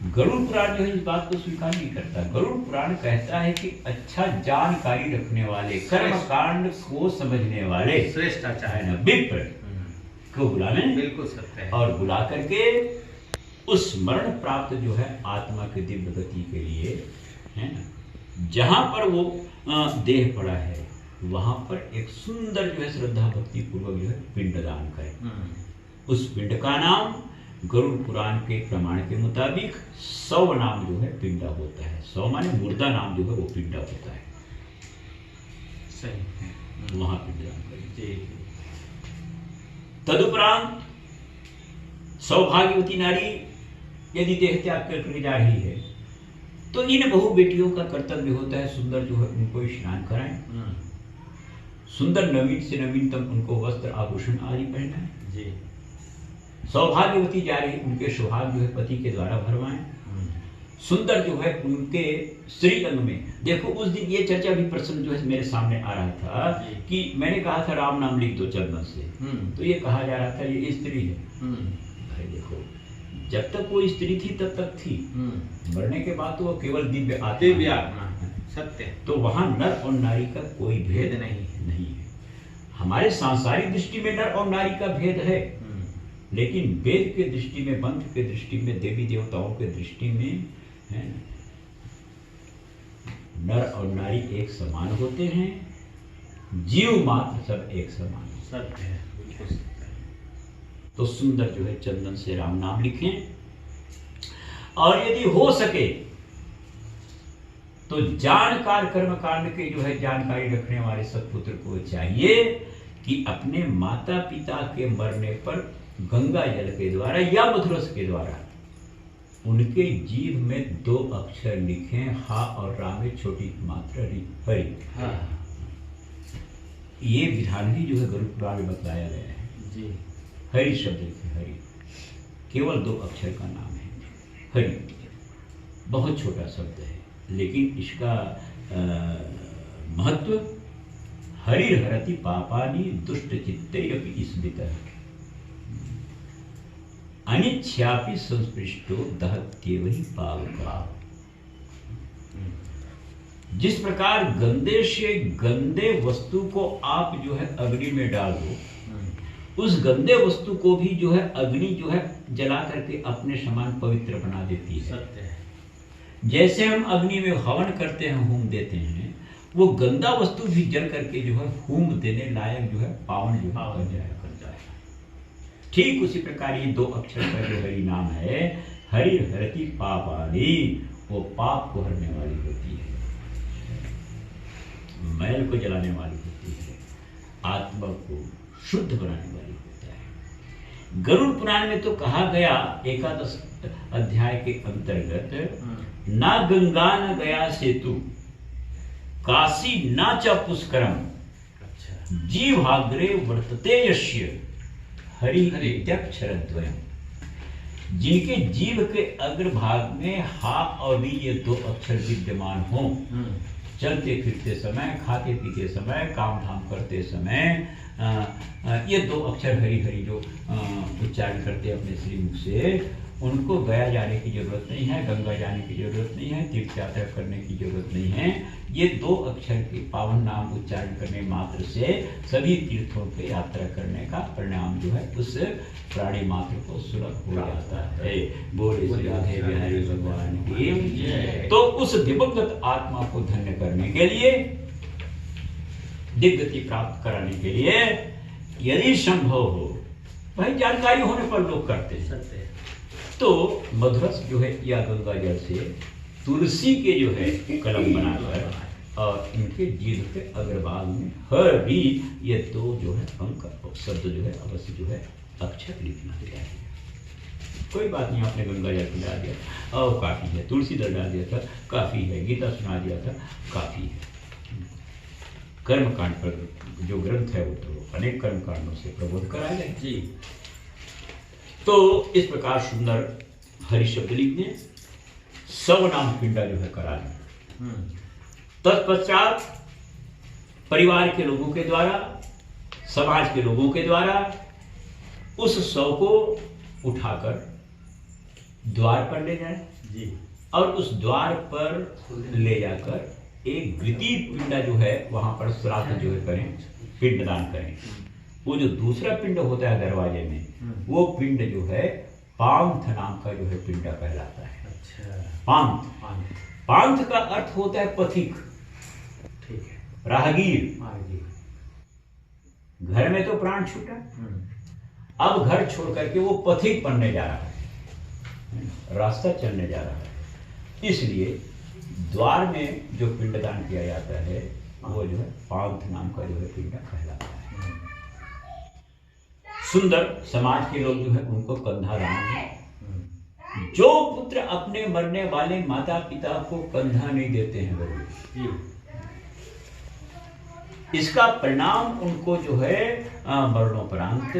गरुड़ पुराण जो है इस बात को स्वीकार नहीं करता। गरुड़ पुराण कहता है कि अच्छा जानकारी रखने वाले, कर्म कांड को समझने वाले श्रेष्ठ आचार्य विप्र को बुलाने, बिल्कुल सत्य है। और बुला करके उस मरण प्राप्त जो है आत्मा की दिव्य गति के लिए, है ना, जहां पर वो देह पड़ा है वहां पर एक सुंदर जो है श्रद्धा भक्ति पूर्वक जो है पिंडदान करें। उस पिंड का नाम गरुड़ पुराण के प्रमाण के मुताबिक 100 नाम जो है पिंडा होता है। 100 माने मुर्दा नाम जो है वो पिंडा होता है। सही, वहां पिंडदान करें। जी। तदुपरांत सौभाग्यवती नारी यदि देह त्याग करके जा रही है तो इन बहु बेटियों का कर्तव्य होता है सुंदर जो है उनको स्नान कराएं, सुंदर नवीन से नवीनतम उनको वस्त्र आभूषण आदि पहनाएं। जी। सौभाग्यवती जा रही उनके सौभाग्य जो है पति के द्वारा भरवाएं। सुंदर जो है उनके श्री अंग में, देखो उस दिन ये चर्चा भी प्रश्न जो है मेरे सामने आ रहा था कि मैंने कहा था राम नाम लिख दो चंदन से, तो ये कहा जा रहा था ये स्त्री है। भाई देखो, जब तक वो स्त्री थी तब तक थी, मरने के बाद तो वो केवल दिव्य आत्मा, सत्य। तो वहां नर और नारी का कोई भेद नहीं है। हमारे सांसारिक दृष्टि में नर और नारी का भेद है, लेकिन वेद के दृष्टि में, मंत्र के दृष्टि में, देवी देवताओं के दृष्टि में, है नर और नारी एक समान होते हैं, जीव मात्र सब एक समान सत्य है, बिल्कुल सत्य है। तो सुंदर जो है चंदन से राम नाम लिखें, और यदि हो सके तो जानकार कर्मकांड के जो है जानकारी रखने वाले सत्पुत्र को चाहिए कि अपने माता पिता के मरने पर गंगा जल के द्वारा या मधुरस के द्वारा उनके जीव में 2 अक्षर लिखें, हा और रा में छोटी मात्रा हरि। ये विधान ही जो है गरुड़ पुराण में बताया गया है। जी। हरि शब्द लिखे, हरि केवल 2 अक्षर का नाम है। हरि बहुत छोटा शब्द है, लेकिन इसका महत्व हरिहरति पापानि दुष्ट चित्ते अपि स्मृतः अनिच्छापि संस्पृष्टो दहत्येव हि पावका। जिस प्रकार गंदे से गंदे वस्तु को आप जो है अग्नि में डाल दो उस गंदे वस्तु को भी जो है अग्नि जो है जला करके अपने समान पवित्र बना देती है। सत्य है। जैसे हम अग्नि में हवन करते हैं, होम देते हैं, वो गंदा वस्तु भी जल करके जो है होम देने लायक जो है पावन जो है बन जाएगा। ठीक उसी प्रकार ये 2 अक्षर का जो हरि नाम है, हरि हरति पापानि, वो पाप को हरने वाली होती है, मैल को जलाने वाली होती है, आत्मा को शुद्ध बनाने वाली होता है। गरुड़ पुराण में तो कहा गया 11 अध्याय के अंतर्गत, ना गंगा न गया सेतु, काशी न च पुष्करम, जीवाग्रे वर्तते यस्य हरि हरित्यक्षरद्वयम्। जिनके जीव के अग्रभाग में हा और री ये 2 अक्षर विद्यमान हों, चलते फिरते समय, खाते पीते समय, काम धाम करते समय, ये 2 अक्षर हरि हरि जो उच्चारण करते हैं अपने श्रीमुख से, उनको गया जाने की जरूरत नहीं है, गंगा जाने की जरूरत नहीं है, तीर्थ यात्रा करने की जरूरत नहीं है। ये 2 अक्षर के पावन नाम उच्चारण करने मात्र से सभी तीर्थों के यात्रा करने का परिणाम जो है उस प्राणी मात्र को सुलभ हो जाता है। बोले श्री राधे बिहारी भगवान की। तो उस दिवंगत आत्मा को धन्य करने के लिए, दिग्गति प्राप्त कराने के लिए यदि संभव हो, भाई जानकारी होने पर लोग करते हैं, तो मधुरस जो है या गंगा जल से तुलसी के जो है कलम बनाकर और इनके जीभ के अग्रभाग में हरि ये 2 जो है अंक शब्द जो है अवश्य जो है अक्षर लिखना चाहिए। कोई बात नहीं, आपने गंगा जल डाल दिया और काफी है, तुलसी दल डाल दिया था काफी है, गीता सुना दिया था काफी है। कर्मकांड पर जो ग्रंथ है वो तो अनेक कर्मकांडों से प्रबोध कराया गया जी। तो इस प्रकार सुंदर हरि शब्द लिखने, सब नाम पिंडा जो है करा लें। तत्पश्चात परिवार के लोगों के द्वारा, समाज के लोगों के द्वारा उस शव को उठाकर द्वार पर ले जाए जी, और उस द्वार पर ले जाकर एक द्वितीय पिंडा जो है वहां पर श्राद्ध जो है करें, पिंडदान करें। वो जो दूसरा पिंड होता है दरवाजे में, वो पिंड जो है पांथ नाम का जो है पिंडा कहलाता है। अच्छा। पांथ, पांथ का अर्थ होता है पथिक, ठीक है, राहगीर। घर में तो प्राण छूटा, अब घर छोड़ करके वो पथिक बनने जा रहा है, रास्ता चलने जा रहा है। इसलिए द्वार में जो पिंडदान किया जाता है वो जो है पांथ नाम का जो है पिंडा कहलाता है। सुंदर समाज के लोग जो है उनको कंधा दान है। जो पुत्र अपने मरने वाले माता पिता को कंधा नहीं देते हैं वो, इसका परिणाम उनको जो है मरणोपरांत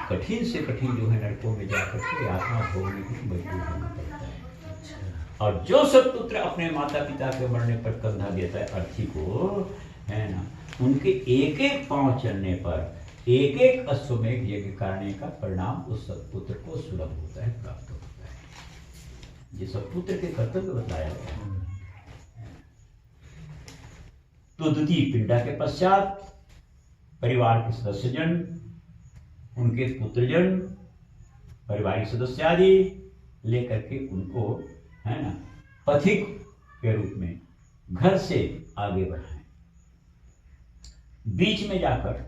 कठिन से कठिन जो है नरकों में जाकर के यातना भोगने की मजबूर होना पड़ता है। और जो सब पुत्र अपने माता पिता के मरने पर कंधा देता है अर्थी को, है ना, उनके एक एक पांव चलने पर एक एक अश्वमेघ यज्ञ करने का परिणाम उस सत्पुत्र को सुलभ होता है, प्राप्त होता है। ये सत्पुत्र के कर्तव्य बताया गया। तो द्वितीय पिंडा के पश्चात परिवार के सदस्यजन, उनके पुत्रजन, पारिवारिक सदस्य आदि लेकर के उनको, है ना, पथिक के रूप में घर से आगे बढ़ाएं। बीच में जाकर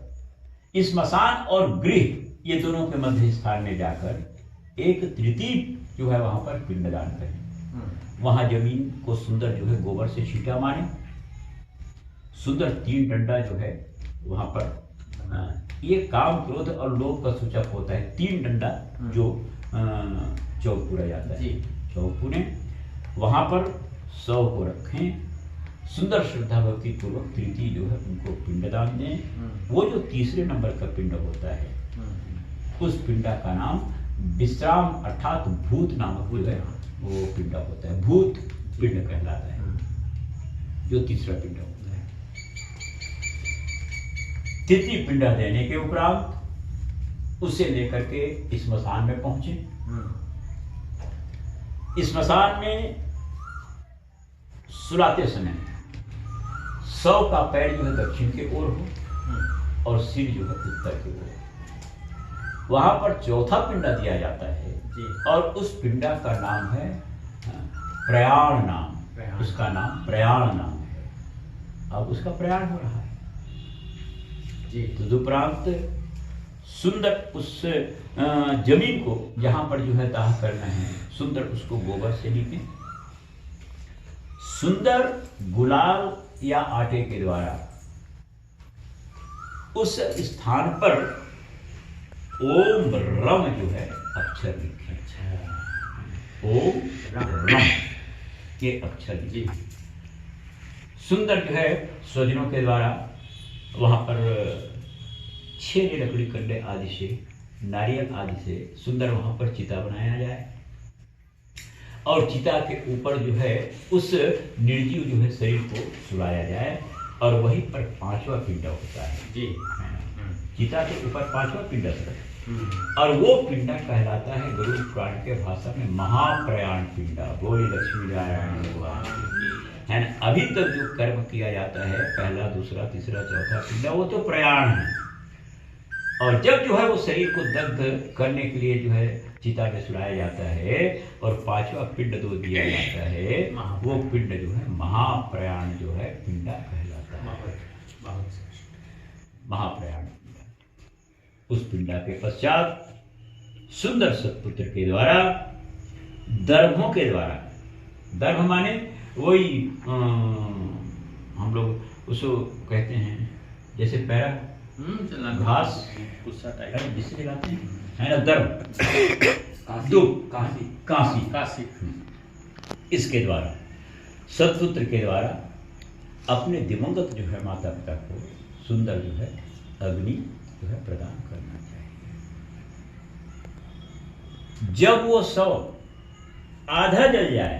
स्मशान और गृह ये दोनों के मध्य स्थान में जाकर एक तृतीय जो है वहां पर पिंडदान करें। वहां जमीन को सुंदर जो है गोबर से छींटा मारे, सुंदर 3 डंडा जो है वहां पर, ये काम क्रोध और लोभ का सूचक होता है। 3 डंडा जो चौक जाता है, चौक वहां पर 100 को रखें, सुंदर श्रद्धा भक्ति पूर्वक तृतीय जो है उनको पिंडदान दें। वो जो तीसरे नंबर का पिंड होता है उस पिंडा का नाम विश्राम अर्थात भूत नामक जो है वो पिंडा होता है, भूत पिंड कहलाता है, जो तीसरा पिंड होता है। तृतीय पिंडा देने के उपरांत उसे लेकर के स्मशान में पहुंचे। स्मशान में सुलाते समय 100 का पैर जो है दक्षिण के ओर हो और सिर जो है उत्तर की ओर। वहां पर चौथा पिंडा दिया जाता है जी। और उस पिंडा का नाम है प्रयाण नाम। प्रयाण। उसका नाम प्रयाण नाम है। अब उसका प्रयाण हो रहा है जी। तदुपरांत सुंदर उस जमीन को जहां पर जो है दाह करना है, सुंदर उसको गोबर से लीपे, सुंदर गुलाल या आटे के द्वारा उस स्थान पर ओम रम जो है अक्षर लिखे। ओम रम के अक्षर जी। सुंदर जो है स्वजनों के द्वारा वहां पर छेने लकड़ी कंडे आदि से, नारियल आदि से सुंदर वहां पर चिता बनाया जाए और चिता के ऊपर जो है उस निर्जीव जो है शरीर को सुलाया जाए और वहीं पर पांचवा पिंडा होता है जी। चिता के ऊपर पांचवा पिंडा होता है और वो पिंडा कहलाता है गरुड़ पुराण के भाषा में महाप्रयाण पिंडा। बोली लक्ष्मी नारायण भगवान है ना। अभी तक जो कर्म किया जाता है पहला, दूसरा, तीसरा, चौथा पिंडा वो तो प्रयाण है और जब जो है वो शरीर को दग्ध करने के लिए जो है चिता में सुलाया जाता है और पांचवा पिंड दो दिया जाता है, वो पिंड जो है महाप्रयाण जो है पिंडा कहलाता है। महाप्रयाण पिंडा। उस पिंडा के पश्चात सुंदर सत्पुत्र के द्वारा, दर्भों के द्वारा, दर्भ माने वही हम लोग उसको कहते हैं जैसे पैरा घास जिससे लगाते हैं है ना, दर्भ, दुब, कांसी, इसके द्वारा सत्पुत्र के द्वारा अपने दिवंगत जो है माता पिता को सुंदर जो है अग्नि जो है प्रदान करना चाहिए। जब वो शव आधा जल जाए,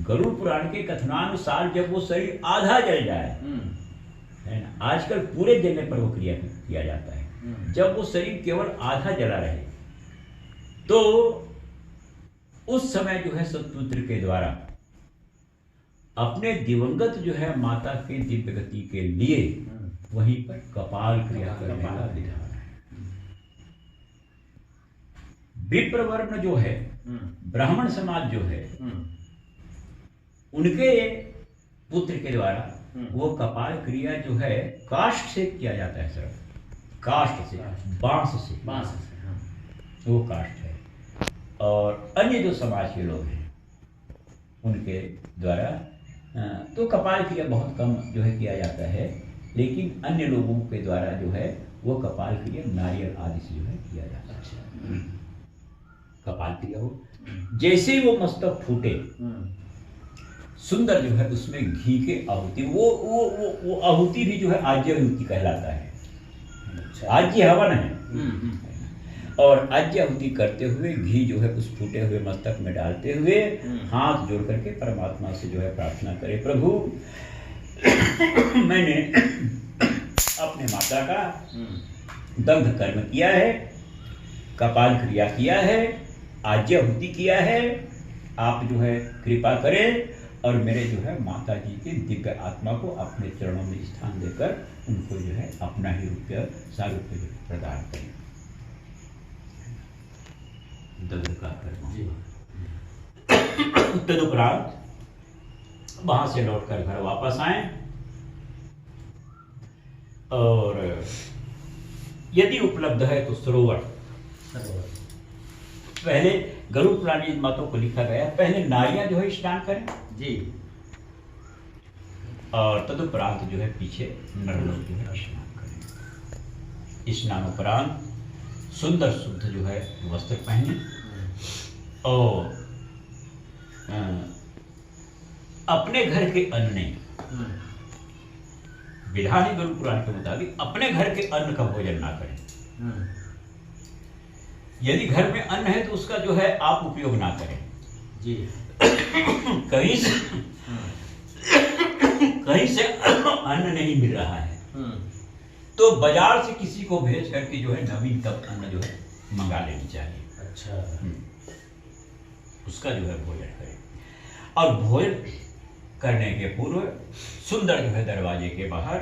गरुड़ पुराण के कथनानुसार जब वो शरीर आधा जल जाए है ना, आजकल पूरे जलने पर वो क्रिया किया जाता है। जब वो शरीर केवल आधा जला रहे तो उस समय जो है सत्पुत्र के द्वारा अपने दिवंगत जो है माता के दिव्य गति के लिए वहीं पर कपाल क्रिया करने का विधान है। विप्रवर्ण जो है, ब्राह्मण समाज जो है, उनके पुत्र के द्वारा वो कपाल क्रिया जो है काष्ठ से किया जाता है सर, काष्ठ से, बांस से वो काष्ठ है। और अन्य जो समाज के लोग हैं उनके द्वारा तो कपाल क्रिया बहुत कम जो है किया जाता है, लेकिन अन्य लोगों के द्वारा जो है वो कपाल क्रिया नारियल आदि से जो है किया जाता है। कपाल क्रिया हो जैसे ही वो मस्तक फूटे, सुंदर जो है उसमें घी के आहुति, वो आहुति भी जो है आज्य आहुति कहलाता है। आज्य हवन है और आज्य आहुति करते हुए घी जो है उस फूटे हुए मस्तक में डालते हुए हाथ जोड़ करके परमात्मा से जो है प्रार्थना करे, प्रभु मैंने अपने माता का दग्ध कर्म किया है, कपाल क्रिया किया है, आज्य आहुति किया है, आप जो है कृपा करें और मेरे जो है माता जी के दिव्य आत्मा को अपने चरणों में स्थान देकर उनको जो है अपना ही रूप सारूप्य प्रदान करें। दग्ध का कर्म। तदुपरांत वहां से लौटकर घर वापस आए और यदि उपलब्ध है तो सरोवर, पहले गरुड़ पुराण मातों को लिखा गया, पहले नारियां जो है स्नान करें जी और तदुपरांत जो है पीछे नर लोग जो है स्नान करें। स्नानोपरांत सुंदर शुद्ध जो है वस्त्र पहने और अपने घर के अन्न, विधान है गरुड़ पुराण के मुताबिक अपने घर के अन्न का भोजन ना करें। यदि घर में अन्न है तो उसका जो है आप उपयोग ना करें जी। कहीं से अन्न नहीं मिल रहा है तो बाजार से किसी को भेज करके जो है नवीनतम अन्न जो है मंगा लेनी चाहिए। अच्छा। उसका जो है भोजन करें और भोजन करने के पूर्व सुंदर जो है दरवाजे के बाहर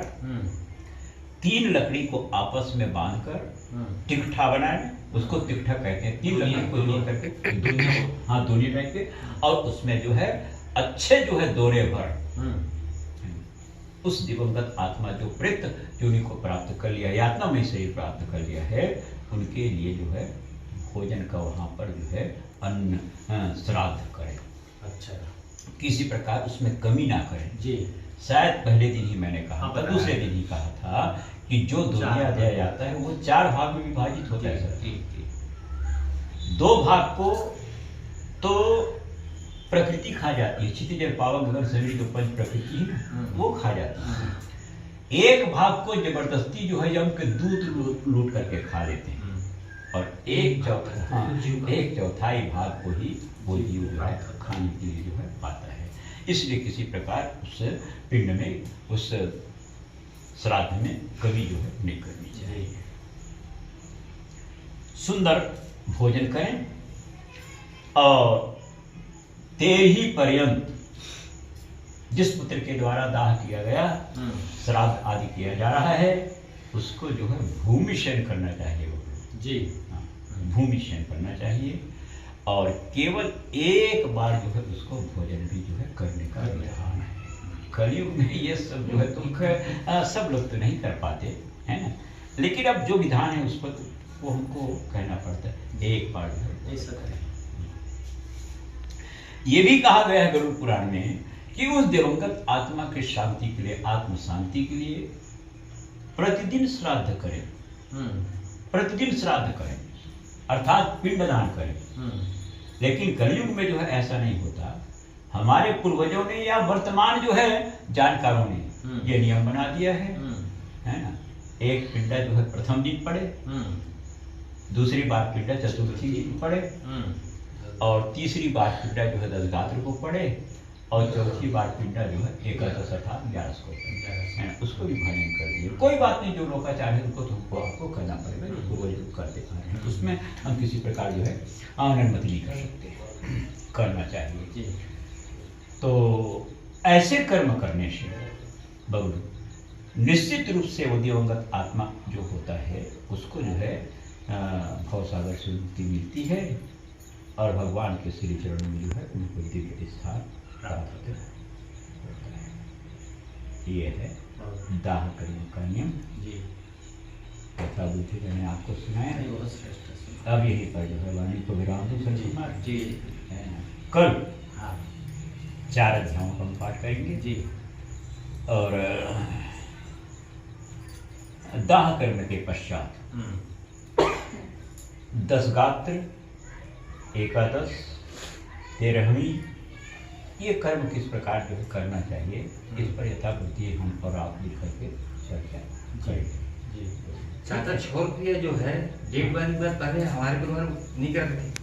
3 लकड़ी को आपस में बांधकर तिकठा बनाए, उसको तिकठा कहते हैं। 3 लकड़ी को जोड़ करके दूनी रख के, और उसमें जो है अच्छे जो है दोरे भर उस दिवंगत आत्मा जो प्रेत योनि को प्राप्त कर लिया, यातना में शरीर प्राप्त कर लिया है, उनके लिए जो है भोजन का वहाँ पर जो है अन्न श्राद्ध करें। अच्छा, किसी प्रकार उसमें कमी ना करें जी। शायद पहले दिन ही मैंने कहा था, दूसरे दिन ही कहा था कि जो दुनिया दिया जाता है वो 4 भाग में विभाजित होता है सर। 2 भाग को तो प्रकृति खा जाती है, क्षितिज जल पावक गगन शरीर जो पंच प्रकृति है वो खा जाती है। 1 भाग को जबरदस्ती जो है यम के दूध लूट करके खा लेते हैं, और 1 चौथाई भाग को ही वो जीव जो है खाने के लिए जो है पाता है। इसलिए किसी प्रकार उस पिंड में, उस श्राद्ध में कभी जो है नहीं करनी चाहिए। सुंदर भोजन करें, और 13 पर्यंत जिस पुत्र के द्वारा दाह किया गया, श्राद्ध आदि किया जा रहा है, उसको जो है भूमि शयन करना चाहिए जी। भूमि शयन करना चाहिए, और केवल 1 बार जो है उसको भोजन भी जो है करने का विधान है। कलयुग में ये सब जो है तुम सब लोग तो नहीं कर पाते है ना, लेकिन अब जो विधान है उस पर वो हमको कहना पड़ता है, 1 बार जो है ऐसा करें। ये भी कहा गया है गरुड़ पुराण में कि उस दिवंगत आत्मा के शांति के लिए, आत्म शांति के लिए प्रतिदिन श्राद्ध करें, प्रतिदिन श्राद्ध करें, अर्थात पिंडदान करें। लेकिन कलयुग में जो है ऐसा नहीं होता। हमारे पूर्वजों ने या वर्तमान जो है जानकारों ने ये नियम बना दिया है ना। 1 पिंडा जो है प्रथम दिन पड़े, दूसरी बार पिंडा चतुर्थी दिन पड़े, और तीसरी बार पिंडा जो है 10 गात्र को पड़े, और चौथी बार पिंडा जो है 11 अर्थात 11 को पड़े, उसको विभाजन कर दिए। कोई बात नहीं, जो लोकाचार है उनको तुमको आपको करना पड़ेगा, जो पूर्वज करते आ रहे हैं, उसमें हम किसी प्रकार जो है अनुमति नहीं कर सकते, करना चाहिए। तो ऐसे कर्म करने से बबलू निश्चित रूप से वो दिवंगत आत्मा जो होता है उसको जो है भवसागर से मुक्ति मिलती है, और भगवान के श्री चरणों में जो है उनको दिव्य स्थान प्राप्त होता है। ये है दाह कर्म का नियम जी। कथा बुद्धि मैंने आपको सुनाया। अब यहीं पर जो है वाणी को विराम दो संजय कुमार जी। कल 4 अध्यायों का हम पाठ करेंगे जी, और दाह कर्म के पश्चात 10 गात्र, 11, 13वीं ये कर्म किस प्रकार जो है करना चाहिए, इस पर यथाबुद्धि हम और आप मिल करके चर्चा करेंगे। चाचा छोड़ दिया जो है 1.5 बार पहले हमारे परिवार नहीं करते थे।